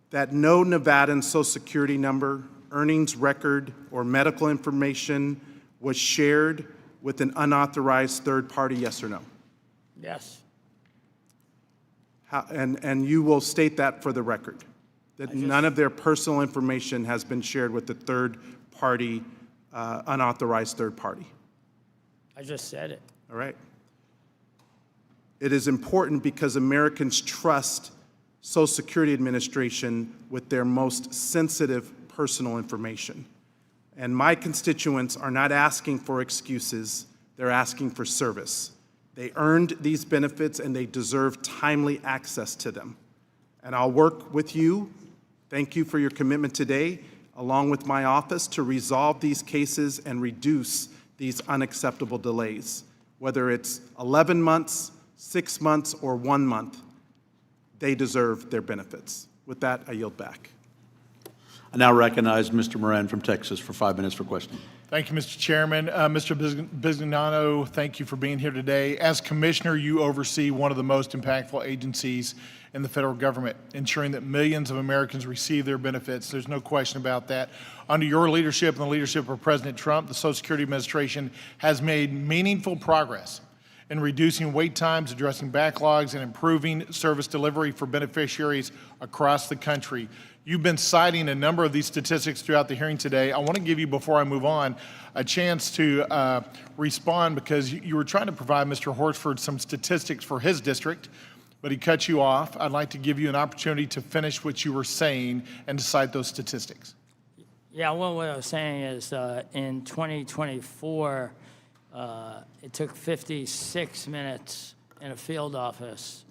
that no Nevadan Social Security number, earnings record, or medical information was shared with an unauthorized third party, yes or no? Yes. And you will state that for the record, that none of their personal information has been shared with the third party, unauthorized third party. I just said it. All right. It is important because Americans trust Social Security Administration with their most sensitive personal information. And my constituents are not asking for excuses, they're asking for service. They earned these benefits and they deserve timely access to them. And I'll work with you, thank you for your commitment today, along with my office to resolve these cases and reduce these unacceptable delays. Whether it's 11 months, 6 months, or 1 month, they deserve their benefits. With that, I yield back. I now recognize Mr. Moran from Texas for 5 minutes for questioning. Thank you, Mr. Chairman. Mr. Bisignano, thank you for being here today. As Commissioner, you oversee one of the most impactful agencies in the federal government, ensuring that millions of Americans receive their benefits. There's no question about that. Under your leadership and the leadership of President Trump, the Social Security Administration has made meaningful progress in reducing wait times, addressing backlogs, and improving service delivery for beneficiaries across the country. You've been citing a number of these statistics throughout the hearing today. I want to give you, before I move on, a chance to respond because you were trying to provide Mr. Horsford some statistics for his district, but he cut you off. I'd like to give you an opportunity to finish what you were saying and to cite those statistics. Yeah, well, what I was saying is in 2024, it took 56 minutes in a field office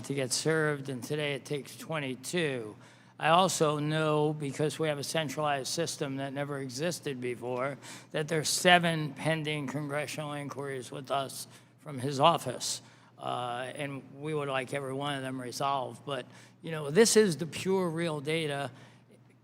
to get served, and today it takes 22. I also know, because we have a centralized system that never existed before, that there's 7 pending congressional inquiries with us from his office. And we would like every one of them resolved. But, you know, this is the pure, real data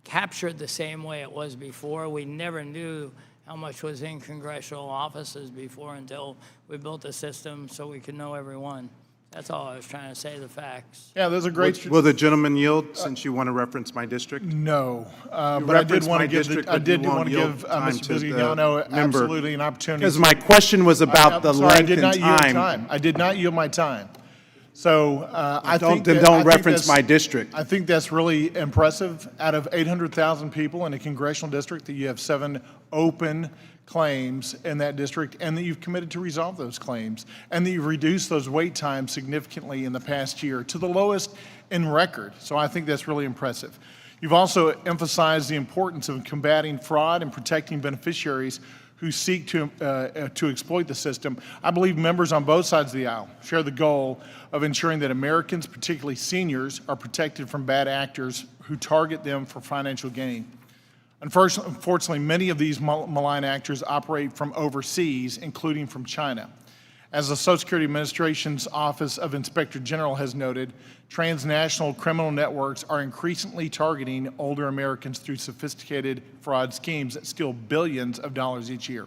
captured the same way it was before. We never knew how much was in congressional offices before until we built a system so we could know every one. That's all I was trying to say, the facts. Yeah, those are great. Will the gentleman yield since you want to reference my district? No, but I did want to give Mr. Bisignano absolutely an opportunity. Because my question was about the length and time. I did not yield my time. So I think Then that- don't I think reference that's- my district. I think that's really impressive. Out of 800,000 people in a congressional district, that you have 7 open claims in that district, and that you've committed to resolve those claims, and that you've reduced those wait times significantly in the past year to the lowest in record. So I think that's really impressive. You've also emphasized the importance of combating fraud and protecting beneficiaries who seek to exploit the system. I believe members on both sides of the aisle share the goal of ensuring that Americans, particularly seniors, are protected from bad actors who target them for financial gain. Unfortunately, many of these malign actors operate from overseas, including from China. As the Social Security Administration's Office of Inspector General has noted, transnational criminal networks are increasingly targeting older Americans through sophisticated fraud schemes that steal billions of dollars each year.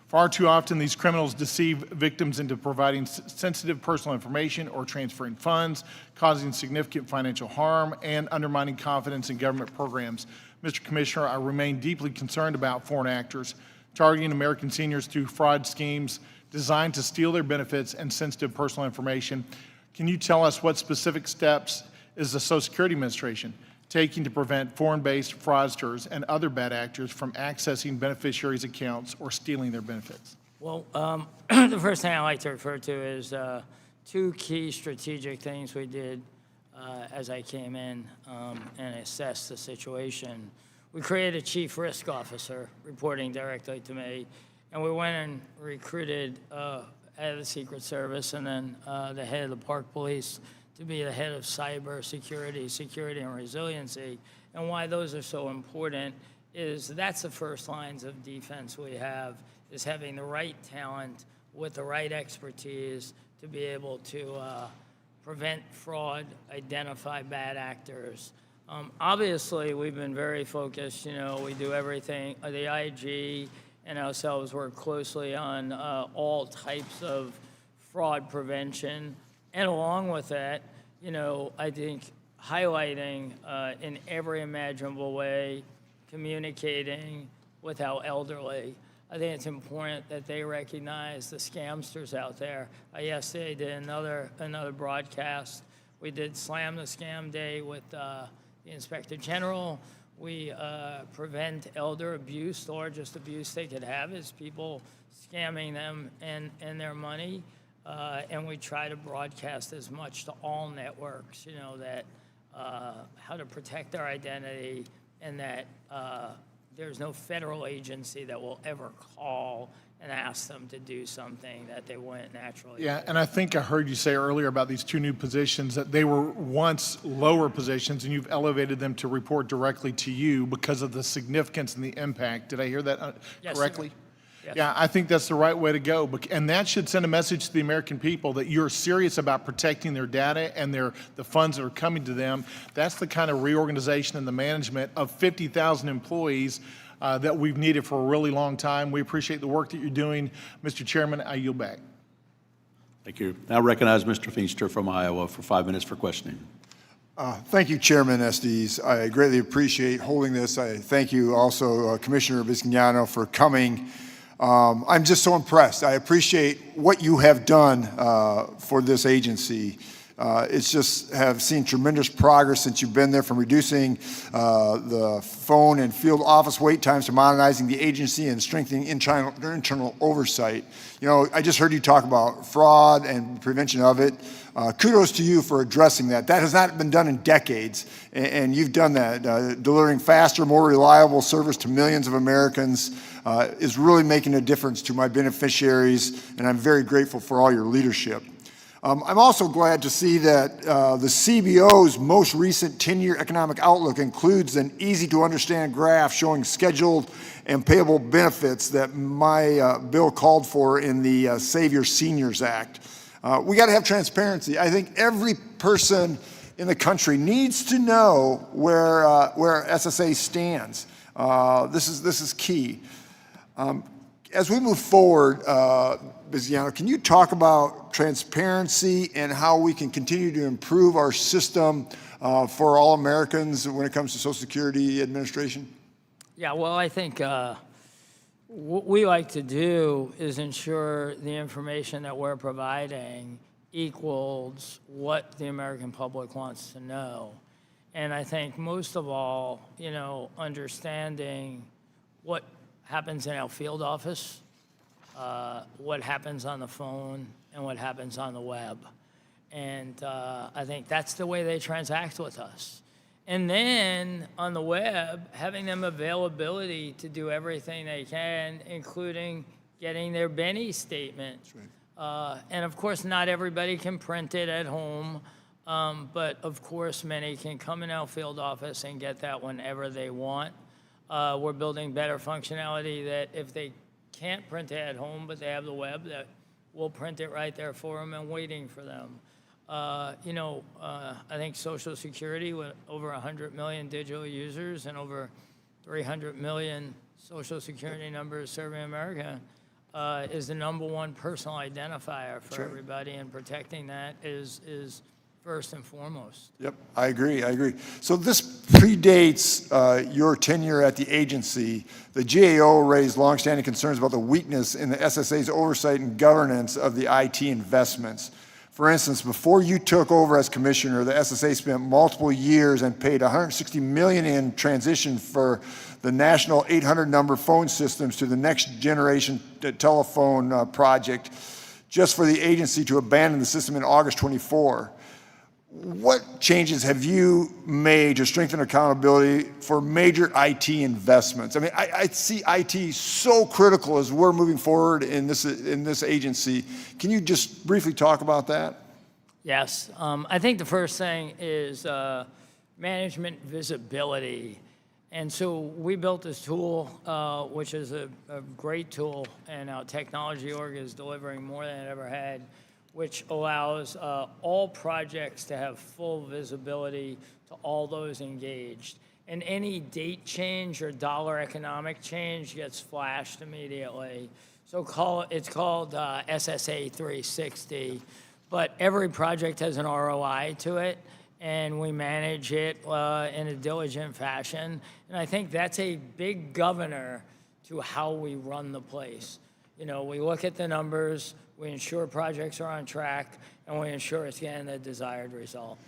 Far too often, these criminals deceive victims into providing sensitive personal information or transferring funds, causing significant financial harm and undermining confidence in government programs. Mr. Commissioner, I remain deeply concerned about foreign actors targeting American seniors through fraud schemes designed to steal their benefits and sensitive personal information. Can you tell us what specific steps is the Social Security Administration taking to prevent foreign-based fraudsters and other bad actors from accessing beneficiaries' accounts or stealing their benefits? Well, the first thing I like to refer to is 2 key strategic things we did as I came in and assessed the situation. We created a chief risk officer reporting directly to me, and we went and recruited head of the Secret Service and then the head of the Park Police to be the head of cyber security, and resiliency. And why those are so important is that's the first lines of defense we have, is having the right talent with the right expertise to be able to prevent fraud, identify bad actors. Obviously, we've been very focused, we do everything, the IG and ourselves work closely on all types of fraud prevention. And along with that, I think highlighting in every imaginable way, communicating with our elderly. I think it's important that they recognize the scamsters out there. Yesterday did another broadcast. We did Slam the Scam Day with the Inspector General. We prevent elder abuse. The largest abuse they could have is people scamming them and their money. And we try to broadcast as much to all networks, that how to protect their identity, and that there's no federal agency that will ever call and ask them to do something that they wouldn't naturally Yeah, do. and I think I heard you say earlier about these 2 new positions, that they were once lower positions, and you've elevated them to report directly to you because of the significance and the impact. Did I hear that Yes, correctly? sir. Yes. Yeah, I think that's the right way to go, and that should send a message to the American people that you're serious about protecting their data and the funds that are coming to them. That's the kind of reorganization and the management of 50,000 employees that we've needed for a really long time. We appreciate the work that you're doing. Mr. Chairman, I yield back. Thank you. Now recognize Mr. Feenstra from Iowa for 5 minutes for questioning. Thank you, Chairman Estes. I greatly appreciate holding this. I thank you also, Commissioner Bisignano, for coming. I'm just so impressed. I appreciate what you have done for this agency. It's just have seen tremendous progress since you've been there, from reducing the phone and field office wait times to modernizing the agency and strengthening internal oversight. I just heard you talk about fraud and prevention of it. Kudos to you for addressing that. That has not been done in decades, and you've done that. Delivering faster, more reliable service to millions of Americans is really making a difference to my beneficiaries, and I'm very grateful for all your leadership. I'm also glad to see that the CBO's most recent 10-year economic outlook includes an easy-to-understand graph showing scheduled and payable benefits that my bill called for in the Save Your Seniors Act. We got to have transparency. I think every person in the country needs to know where SSA stands. This is key. As we move forward, Bisignano, can you talk about transparency and how we can continue to improve our system for all Americans when it comes to Social Security Administration? Yeah, well, I think what we like to do is ensure the information that we're providing equals what the American public wants to know. And I think most of all, understanding what happens in our field office, what happens on the phone, and what happens on the web. And I think that's the way they transact with us. And then on the web, having them availability to do everything they can, including getting their Benny statement. And of course, not everybody can print it at home, but of course, many can come in our field office and get that whenever they want. We're building better functionality that if they can't print it at home, but they have the web, that we'll print it right there for them and waiting for them. I think Social Security, with over 100 million digital users and over 300 million Social Security numbers serving America, is the #1 personal identifier for everybody, and protecting that is first and foremost. Yep, I agree. So this predates your tenure at the agency. The GAO raised longstanding concerns about the weakness in the SSA's oversight and governance of the IT investments. For instance, before you took over as commissioner, the SSA spent multiple years and paid $160 million in transition for the national 800-number phone systems to the next generation telephone project, just for the agency to abandon the system in August 24. What changes have you made to strengthen accountability for major IT investments? I mean, I see IT so critical as we're moving forward in this agency. Can you just briefly talk about that? Yes. I think the first thing is management visibility. And so we built this tool, which is a great tool, and our technology org is delivering more than it ever had, which allows all projects to have full visibility to all those engaged. And any date change or dollar economic change gets flashed immediately. So it's called SSA 360, but every project has an ROI to it, and we manage it in a diligent fashion. And I think that's a big governor to how we run the place. We look at the numbers, we ensure projects are on track, and we ensure it's getting the desired result.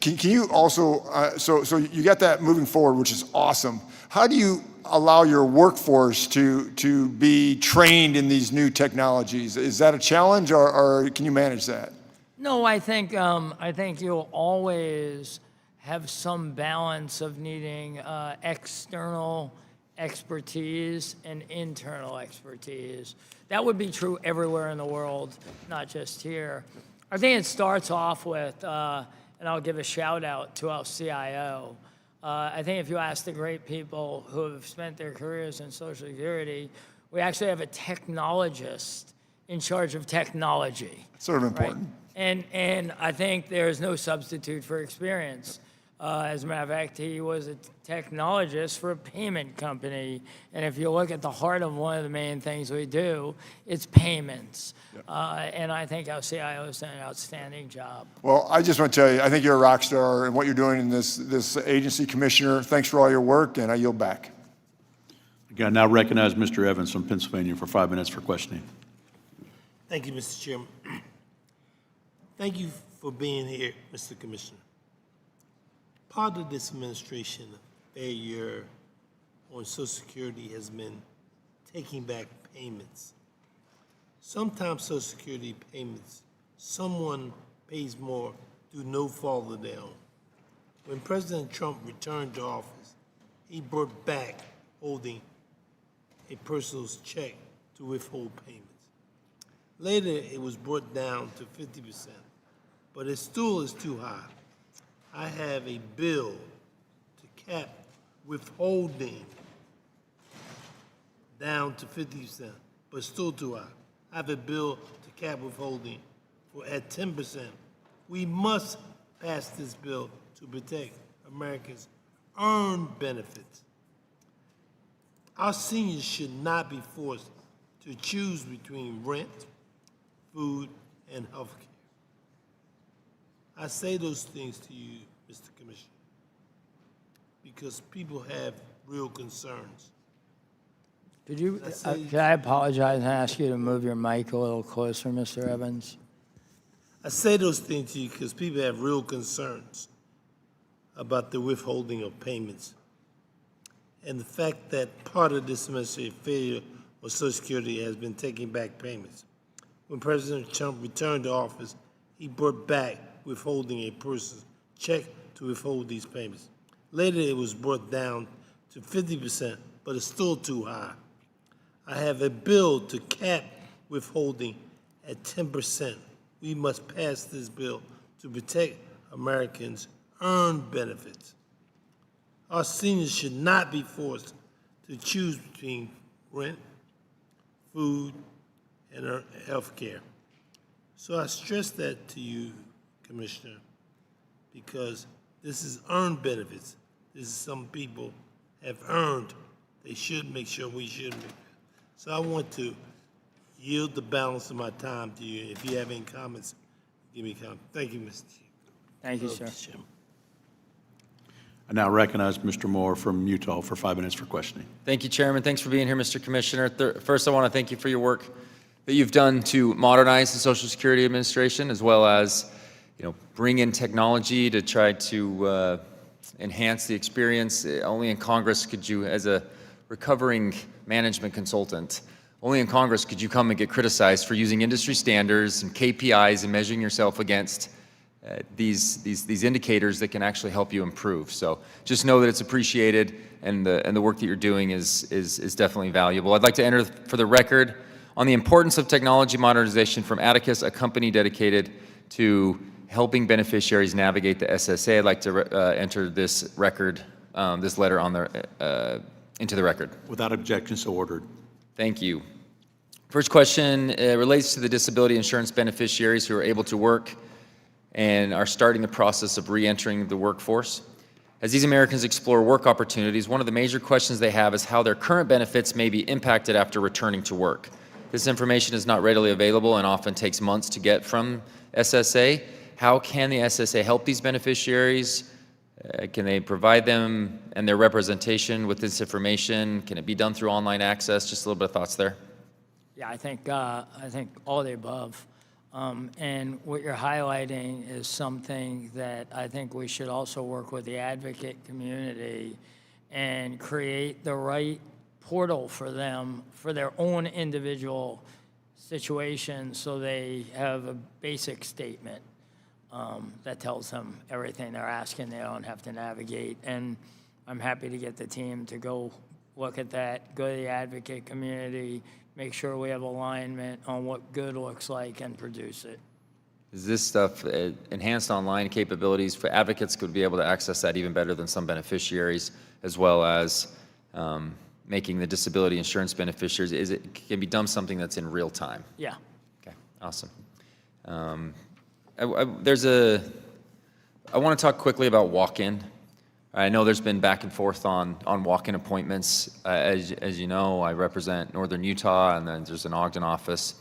Can you also, so you got that moving forward, which is awesome. How do you allow your workforce to be trained in these new technologies? Is that a challenge, or can you manage that? No, I think you'll always have some balance of needing external expertise and internal expertise. That would be true everywhere in the world, not just here. I think it starts off with, and I'll give a shout out to our CIO. I think if you ask the great people who have spent their careers in Social Security, we actually have a technologist in charge of technology. Sort of important. Right? And I think there's no substitute for experience. As a matter of fact, he was a technologist for a payment company. And if you look at the heart of one of the main things we do, it's payments. Yep. And I think our CIO has done an outstanding job. Well, I just want to tell you, I think you're a rock star in what you're doing in this agency, Commissioner. Thanks for all your work, and I yield back. Again, I now recognize Mr. Evans from Pennsylvania for 5 minutes for questioning. Thank you, Mr. Chairman. Thank you for being here, Mr. Commissioner. Part of this administration failure on Social Security has been taking back payments. Sometimes Social Security payments, someone pays more through no fault of their own. When President Trump returned to office, he brought back holding a person's check to withhold payments. Later, it was brought down to 50%, but it still is too high. I have a bill to cap withholding down to 50%, but still too high. I have a bill to cap withholding at 10%. We must pass this bill to protect Americans' earned benefits. Our seniors should not be forced to choose between rent, food, and health care. I say those things to you, Mr. Commissioner, because people have real concerns. Could I apologize and ask you to move your mic a little closer, Mr. Evans? I say those things to you because people have real concerns about the withholding of payments. And the fact that part of this administrative failure of Social Security has been taking back payments. When President Trump returned to office, he brought back withholding a person's check to withhold these payments. Later, it was brought down to 50%, but it's still too high. I have a bill to cap withholding at 10%. We must pass this bill to protect Americans' earned benefits. Our seniors should not be forced to choose between rent, food, and health care. So I stress that to you, Commissioner, because this is earned benefits. This is some people have earned. They should make sure we should make. So I want to yield the balance of my time to you. If you have any comments, give me comments. Thank you, Mr. Chief. Thank you, sir. Chairman. I now recognize Mr. Moore from Utah for 5 minutes for questioning. Thank you, Chairman. Thanks for being here, Mr. Commissioner. First, I want to thank you for your work that you've done to modernize the Social Security Administration, as well as, bring in technology to try to enhance the experience. Only in Congress could you, as a recovering management consultant, only in Congress could you come and get criticized for using industry standards and KPIs and measuring yourself against these indicators that can actually help you improve. So just know that it's appreciated, and the work that you're doing is definitely valuable. I'd like to enter for the record on the importance of technology modernization from Atticus, a company dedicated to helping beneficiaries navigate the SSA. I'd like to enter this record, this letter into the record. Without objection, so ordered. Thank you. First question relates to the disability insurance beneficiaries who are able to work and are starting the process of re-entering the workforce. As these Americans explore work opportunities, one of the major questions they have is how their current benefits may be impacted after returning to work. This information is not readily available and often takes months to get from SSA. How can the SSA help these beneficiaries? Can they provide them and their representation with this information? Can it be done through online access? Just a little bit of thoughts there. Yeah, I think all of the above. And what you're highlighting is something that I think we should also work with the advocate community and create the right portal for them for their own individual situation, so they have a basic statement that tells them everything they're asking. They don't have to navigate. And I'm happy to get the team to go look at that, go to the advocate community, make sure we have alignment on what good looks like, and produce it. Is this stuff enhanced online capabilities for advocates could be able to access that even better than some beneficiaries, as well as making the disability insurance beneficiaries, can be done something that's in real time? Yeah. Okay, awesome. I want to talk quickly about walk-in. I know there's been back and forth on walk-in appointments. As you know, I represent Northern Utah, and then there's an Ogden office.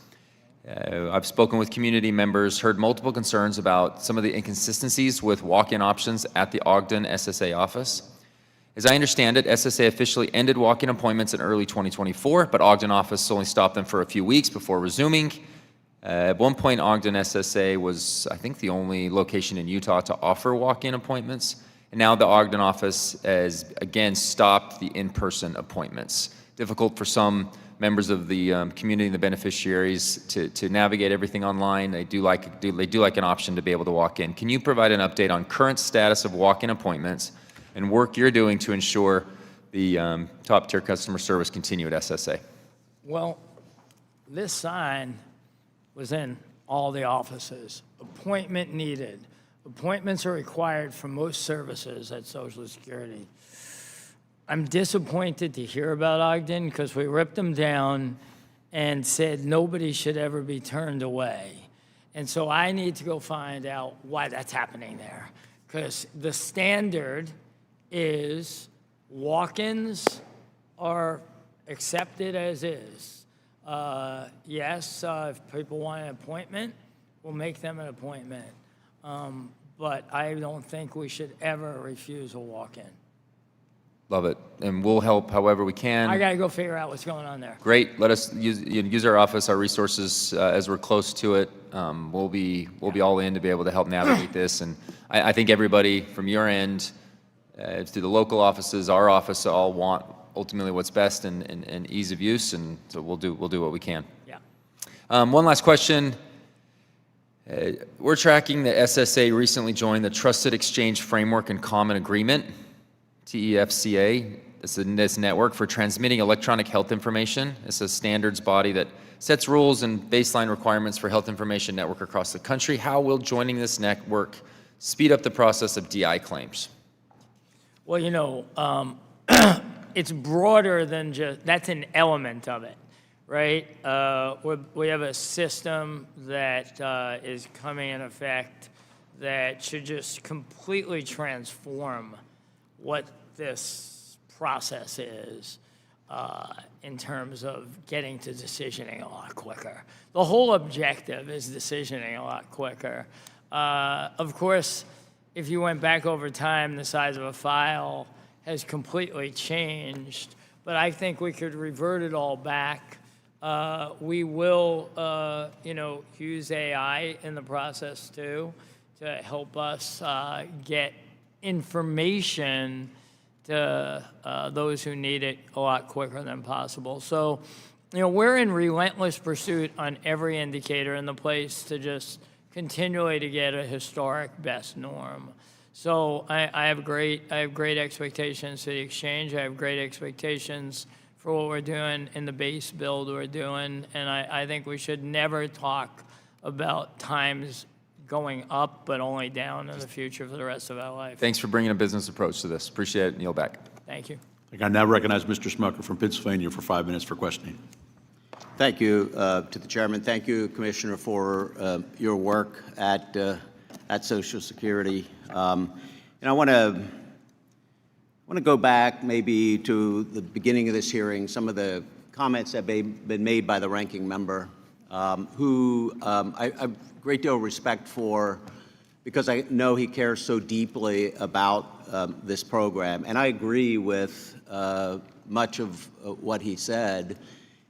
I've spoken with community members, heard multiple concerns about some of the inconsistencies with walk-in options at the Ogden SSA office. As I understand it, SSA officially ended walk-in appointments in early 2024, but Ogden office only stopped them for a few weeks before resuming. At one point, Ogden SSA was, I think, the only location in Utah to offer walk-in appointments. And now the Ogden office has, again, stopped the in-person appointments. Difficult for some members of the community and the beneficiaries to navigate everything online. They do like an option to be able to walk in. Can you provide an update on current status of walk-in appointments and work you're doing to ensure the top-tier customer service continue at SSA? Well, this sign was in all the offices. Appointment needed. Appointments are required for most services at Social Security. I'm disappointed to hear about Ogden because we ripped them down and said nobody should ever be turned away. And so I need to go find out why that's happening there, because the standard is walk-ins are accepted as is. Yes, if people want an appointment, we'll make them an appointment. But I don't think we should ever refuse a walk-in. Love it. And we'll help however we can. I got to go figure out what's going on there. Great. Let us use our office, our resources as we're close to it. We'll be all in to be able to help navigate this. And I think everybody from your end, to the local offices, our office, all want ultimately what's best and ease of use. And so we'll do what we can. Yeah. One last question. We're tracking the SSA recently joined the Trusted Exchange Framework and Common Agreement, TEFCA. It's this network for transmitting electronic health information. It's a standards body that sets rules and baseline requirements for health information network across the country. How will joining this network speed up the process of DI claims? Well, it's broader than just, that's an element of it, right? We have a system that is coming in effect that should just completely transform what this process is in terms of getting to decisioning a lot quicker. The whole objective is decisioning a lot quicker. Of course, if you went back over time, the size of a file has completely changed, but I think we could revert it all back. We will, use AI in the process too to help us get information to those who need it a lot quicker than possible. So, we're in relentless pursuit on every indicator in the place to just continually to get a historic best norm. So I have great expectations to the exchange. I have great expectations for what we're doing in the base build we're doing, and I think we should never talk about times going up, but only down in the future for the rest of our life. Thanks for bringing a business approach to this. Appreciate it. Kneel back. Thank you. I now recognize Mr. Smucker from Pennsylvania for 5 minutes for questioning. Thank you to the chairman. Thank you, Commissioner, for your work at Social Security. And I want to go back maybe to the beginning of this hearing, some of the comments that have been made by the ranking member, who I have a great deal of respect for, because I know he cares so deeply about this program. And I agree with much of what he said,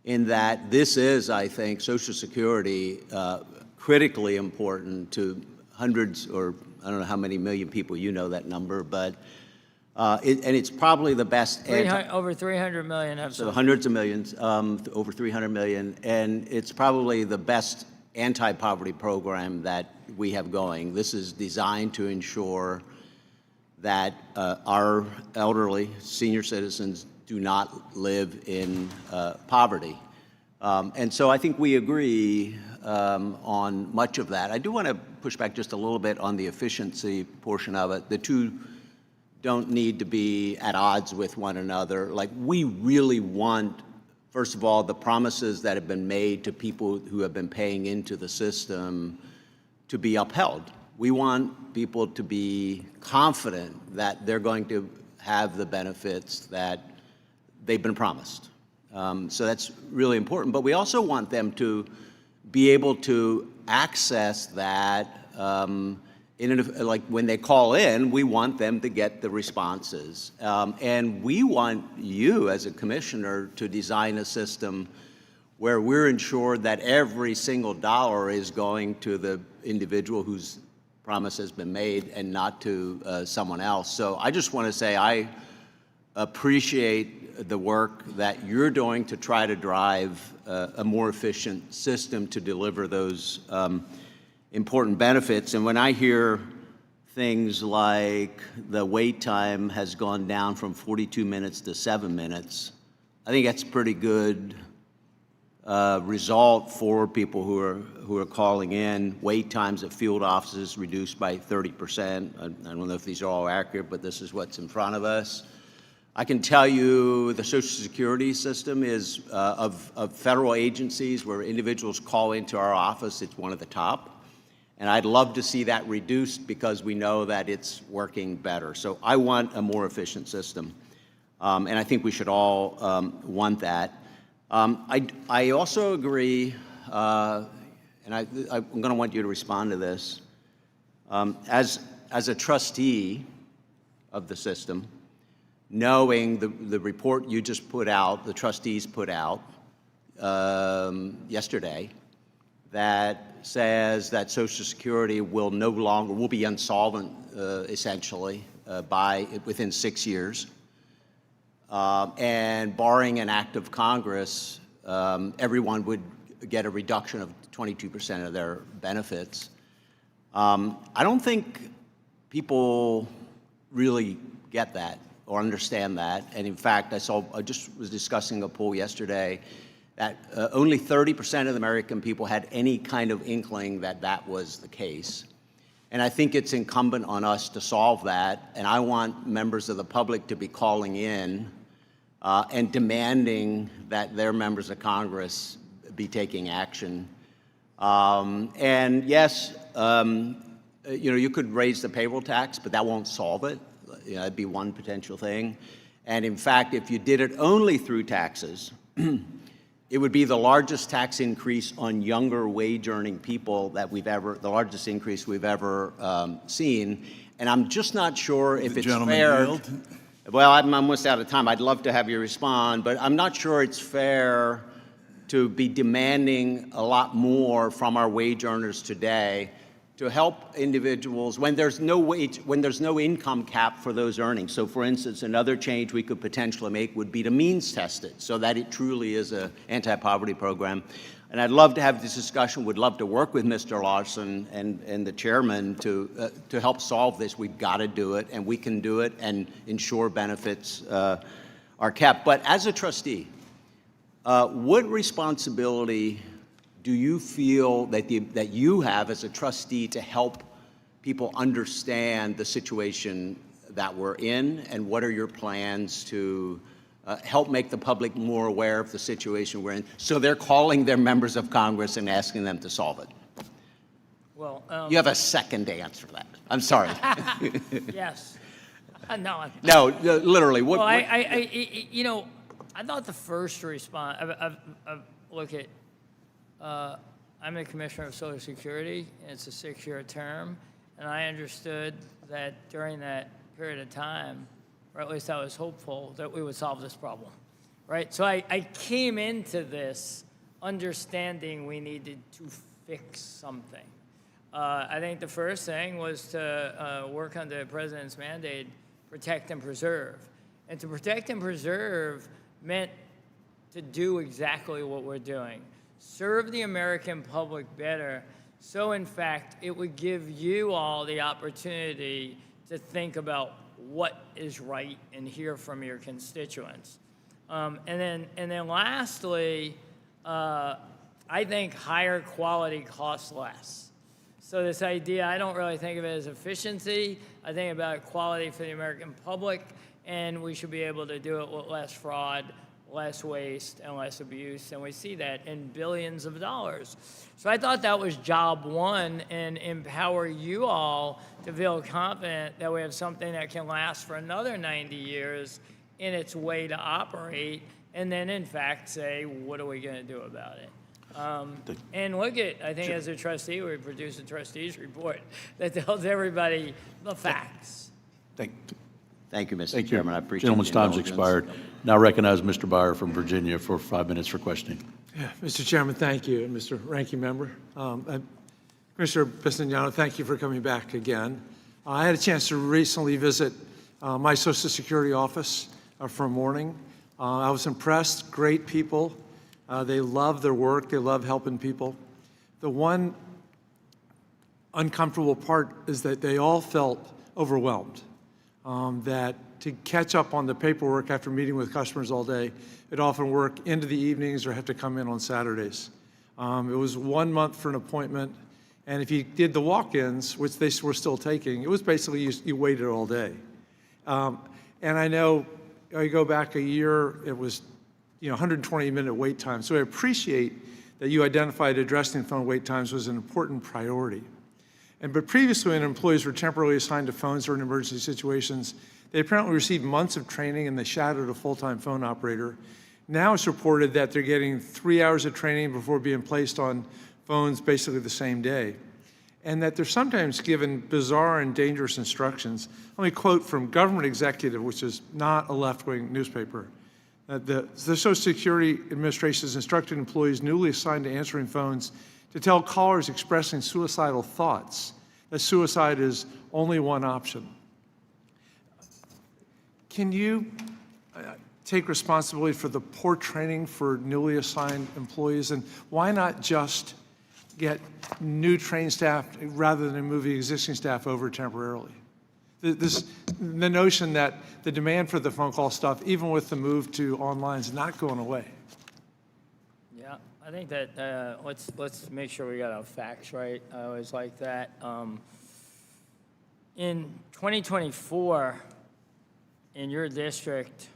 in that this is, I think, Social Security critically important to hundreds, or I don't know how many million people you know that number, but and it's probably the best. Over 300 million have. So hundreds of millions, over 300 million, and it's probably the best anti-poverty program that we have going. This is designed to ensure that our elderly senior citizens do not live in poverty. And so I think we agree on much of that. I do want to push back just a little bit on the efficiency portion of it. The two don't need to be at odds with one another. Like, we really want, first of all, the promises that have been made to people who have been paying into the system to be upheld. We want people to be confident that they're going to have the benefits that they've been promised. So that's really important. But we also want them to be able to access that. Like when they call in, we want them to get the responses. And we want you as a commissioner to design a system where we're ensured that every single dollar is going to the individual whose promise has been made and not to someone else. So I just want to say I appreciate the work that you're doing to try to drive a more efficient system to deliver those important benefits. And when I hear things like the wait time has gone down from 42 minutes to 7 minutes, I think that's a pretty good result for people who are calling in. Wait times at field offices reduced by 30%. I don't know if these are all accurate, but this is what's in front of us. I can tell you the Social Security system is, of federal agencies where individuals call into our office, it's one of the top. And I'd love to see that reduced because we know that it's working better. So I want a more efficient system. And I think we should all want that. I also agree, and I'm going to want you to respond to this. As a trustee of the system, knowing the report you just put out, the trustees put out yesterday, that says that Social Security will be insolvent essentially within 6 years. And barring an act of Congress, everyone would get a reduction of 22% of their benefits. I don't think people really get that or understand that. And in fact, I just was discussing a poll yesterday that only 30% of the American people had any kind of inkling that that was the case. And I think it's incumbent on us to solve that. And I want members of the public to be calling in and demanding that their members of Congress be taking action. And yes, you could raise the payroll tax, but that won't solve it. That'd be one potential thing. And in fact, if you did it only through taxes, it would be the largest tax increase on younger wage-earning people that the largest increase we've ever seen. And I'm just not sure if it's fair. Well, I'm almost out of time. I'd love to have you respond, but I'm not sure it's fair to be demanding a lot more from our wage earners today to help individuals when there's no income cap for those earnings. So for instance, another change we could potentially make would be to means test it so that it truly is an anti-poverty program. And I'd love to have this discussion, would love to work with Mr. Larson and the chairman to help solve this. We've got to do it, and we can do it and ensure benefits are kept. But as a trustee, what responsibility do you feel that you have as a trustee to help people understand the situation that we're in, and what are your plans to help make the public more aware of the situation we're in, so they're calling their members of Congress and asking them to solve it? Well, you have a second to answer that. I'm sorry. Yes. No. No, literally. Well, I thought the first response. Look at. I'm a commissioner of Social Security. It's a 6-year term, and I understood that during that period of time, or at least I was hopeful that we would solve this problem, right? So I came into this understanding we needed to fix something. I think the first thing was to work on the president's mandate, protect and preserve. And to protect and preserve meant to do exactly what we're doing. Serve the American public better, so in fact, it would give you all the opportunity to think about what is right and hear from your constituents. And then lastly, I think higher quality costs less. So this idea, I don't really think of it as efficiency. I think about quality for the American public, and we should be able to do it with less fraud, less waste, and less abuse, and we see that in billions of dollars. So I thought that was job one, and empower you all to feel confident that we have something that can last for another 90 years in its way to operate, and then in fact say, what are we going to do about it? And look at, I think as a trustee, we produce a trustee's report that tells everybody the facts. Thank you, Mr. Thank you. Chairman. I appreciate Gentleman's the time's indulgence. expired. Now recognize Mr. Byer from Virginia for 5 minutes for questioning. Yeah, Mr. Chairman, thank you, and Mr. Ranking Member. Commissioner Bisignano, thank you for coming back again. I had a chance to recently visit my Social Security office for a morning. I was impressed, great people. They love their work, they love helping people. The one uncomfortable part is that they all felt overwhelmed. That to catch up on the paperwork after meeting with customers all day, it often work into the evenings or have to come in on Saturdays. It was 1 month for an appointment, and if you did the walk-ins, which they were still taking, it was basically you waited all day. And I know I go back a year, it was 120-minute wait time. So I appreciate that you identified addressing phone wait times was an important priority. But previously, when employees were temporarily assigned to phones during emergency situations, they apparently received months of training and they shadowed a full-time phone operator. Now it's reported that they're getting 3 hours of training before being placed on phones basically the same day. and that they're sometimes given bizarre and dangerous instructions. Let me quote from Government Executive, which is not a left-wing newspaper. The Social Security Administration has instructed employees newly assigned to answering phones to tell callers expressing suicidal thoughts that suicide is only one option. Can you take responsibility for the poor training for newly assigned employees, and why not just get new trained staff rather than move the existing staff over temporarily? The notion that the demand for the phone call stuff, even with the move to online, is not going away. Yeah, I think that let's make sure we got our facts right. I always like that. In 2024, in your district,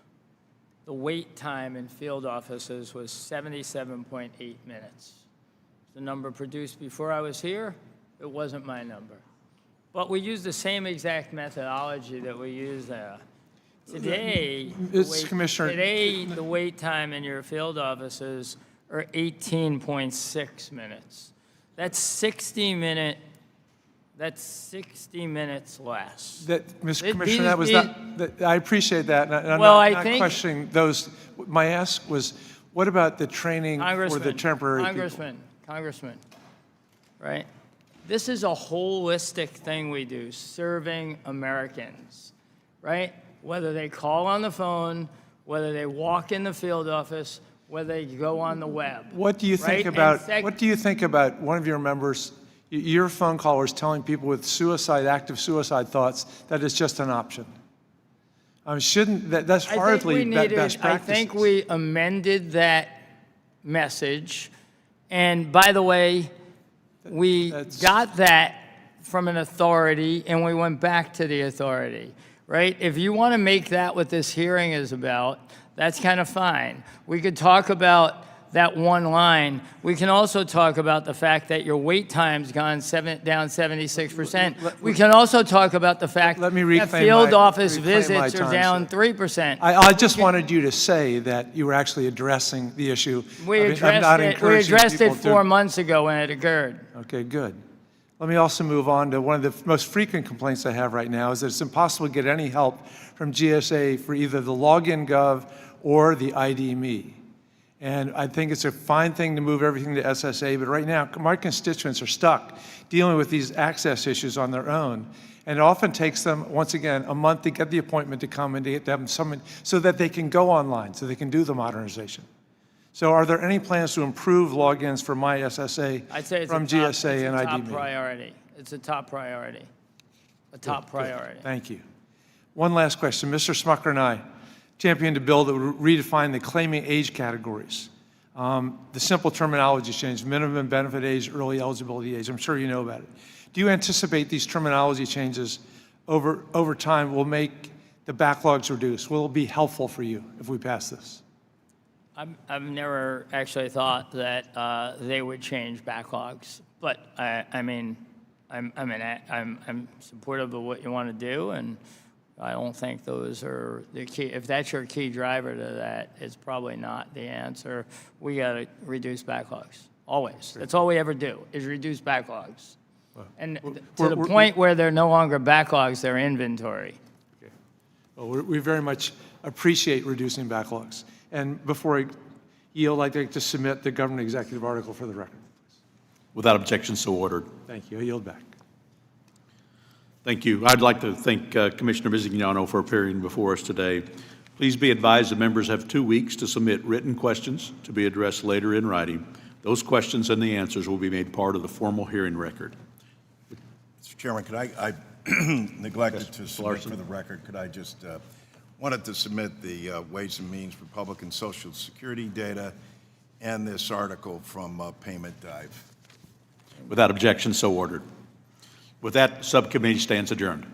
the wait time in field offices was 77.8 minutes. The number produced before I was here, it wasn't my number. But we use the same exact methodology that we use there. Today, the wait time in your field offices are 18.6 minutes. That's 60 minutes less. Mr. Commissioner, that was not, I appreciate that, and I'm well, not questioning those. My ask was, what about the training for the temporary Congressman, right? This is a holistic thing we do, serving Americans, right? Whether they call on the phone, whether they walk in the field office, whether they go on the web. What do you think about, what do you think about one of your members, your phone callers telling people with active suicide thoughts that it's just an option? Shouldn't, that's hardly best practices. I think we amended that message. And by the way, we got that from an authority and we went back to the authority, right? If you want to make that what this hearing is about, that's kind of fine. We could talk about that one line. We can also talk about the fact that your wait time's gone down 76%. We can also talk about the fact that field office visits are down 3%. I just wanted you to say that you were actually addressing the issue. We addressed it 4 months ago when it occurred. Okay, good. Let me also move on to one of the most frequent complaints I have right now is that it's impossible to get any help from GSA for either the Login Gov or the ID Me. And I think it's a fine thing to move everything to SSA, but right now, my constituents are stuck dealing with these access issues on their own. And it often takes them, once again, a month to get the appointment to come and to get them summoned so that they can go online, so they can do the modernization. So are there any plans to improve logins for my SSA from GSA and ID Me? It's a top priority. A top priority. Thank you. One last question. Mr. Smucker and I championed a bill that would redefine the claiming age categories. The simple terminology change, minimum benefit age, early eligibility age. I'm sure you know about it. Do you anticipate these terminology changes over time will make the backlogs reduce? Will it be helpful for you if we pass this? I've never actually thought that they would change backlogs, but I'm supportive of what you want to do, and I don't think those are the key. If that's your key driver to that, it's probably not the answer. We got to reduce backlogs, always. That's all we ever do, is reduce backlogs. And to the point where they're no longer backlogs, they're inventory. Okay. Well, we very much appreciate reducing backlogs. And before I yield, I'd like to submit the government executive article for the record. Without objection, so ordered. Thank you. I yield back. Thank you. I'd like to thank Commissioner Bisignano for appearing before us today. Please be advised that members have 2 weeks to submit written questions to be addressed later in writing. Those questions and the answers will be made part of the formal hearing record. Mr. Chairman, could I neglected to submit for the record, could I just wanted to submit the Ways and Means Republican Social Security data and this article from Payment Dive. Without objection, so ordered. With that, subcommittee stands adjourned.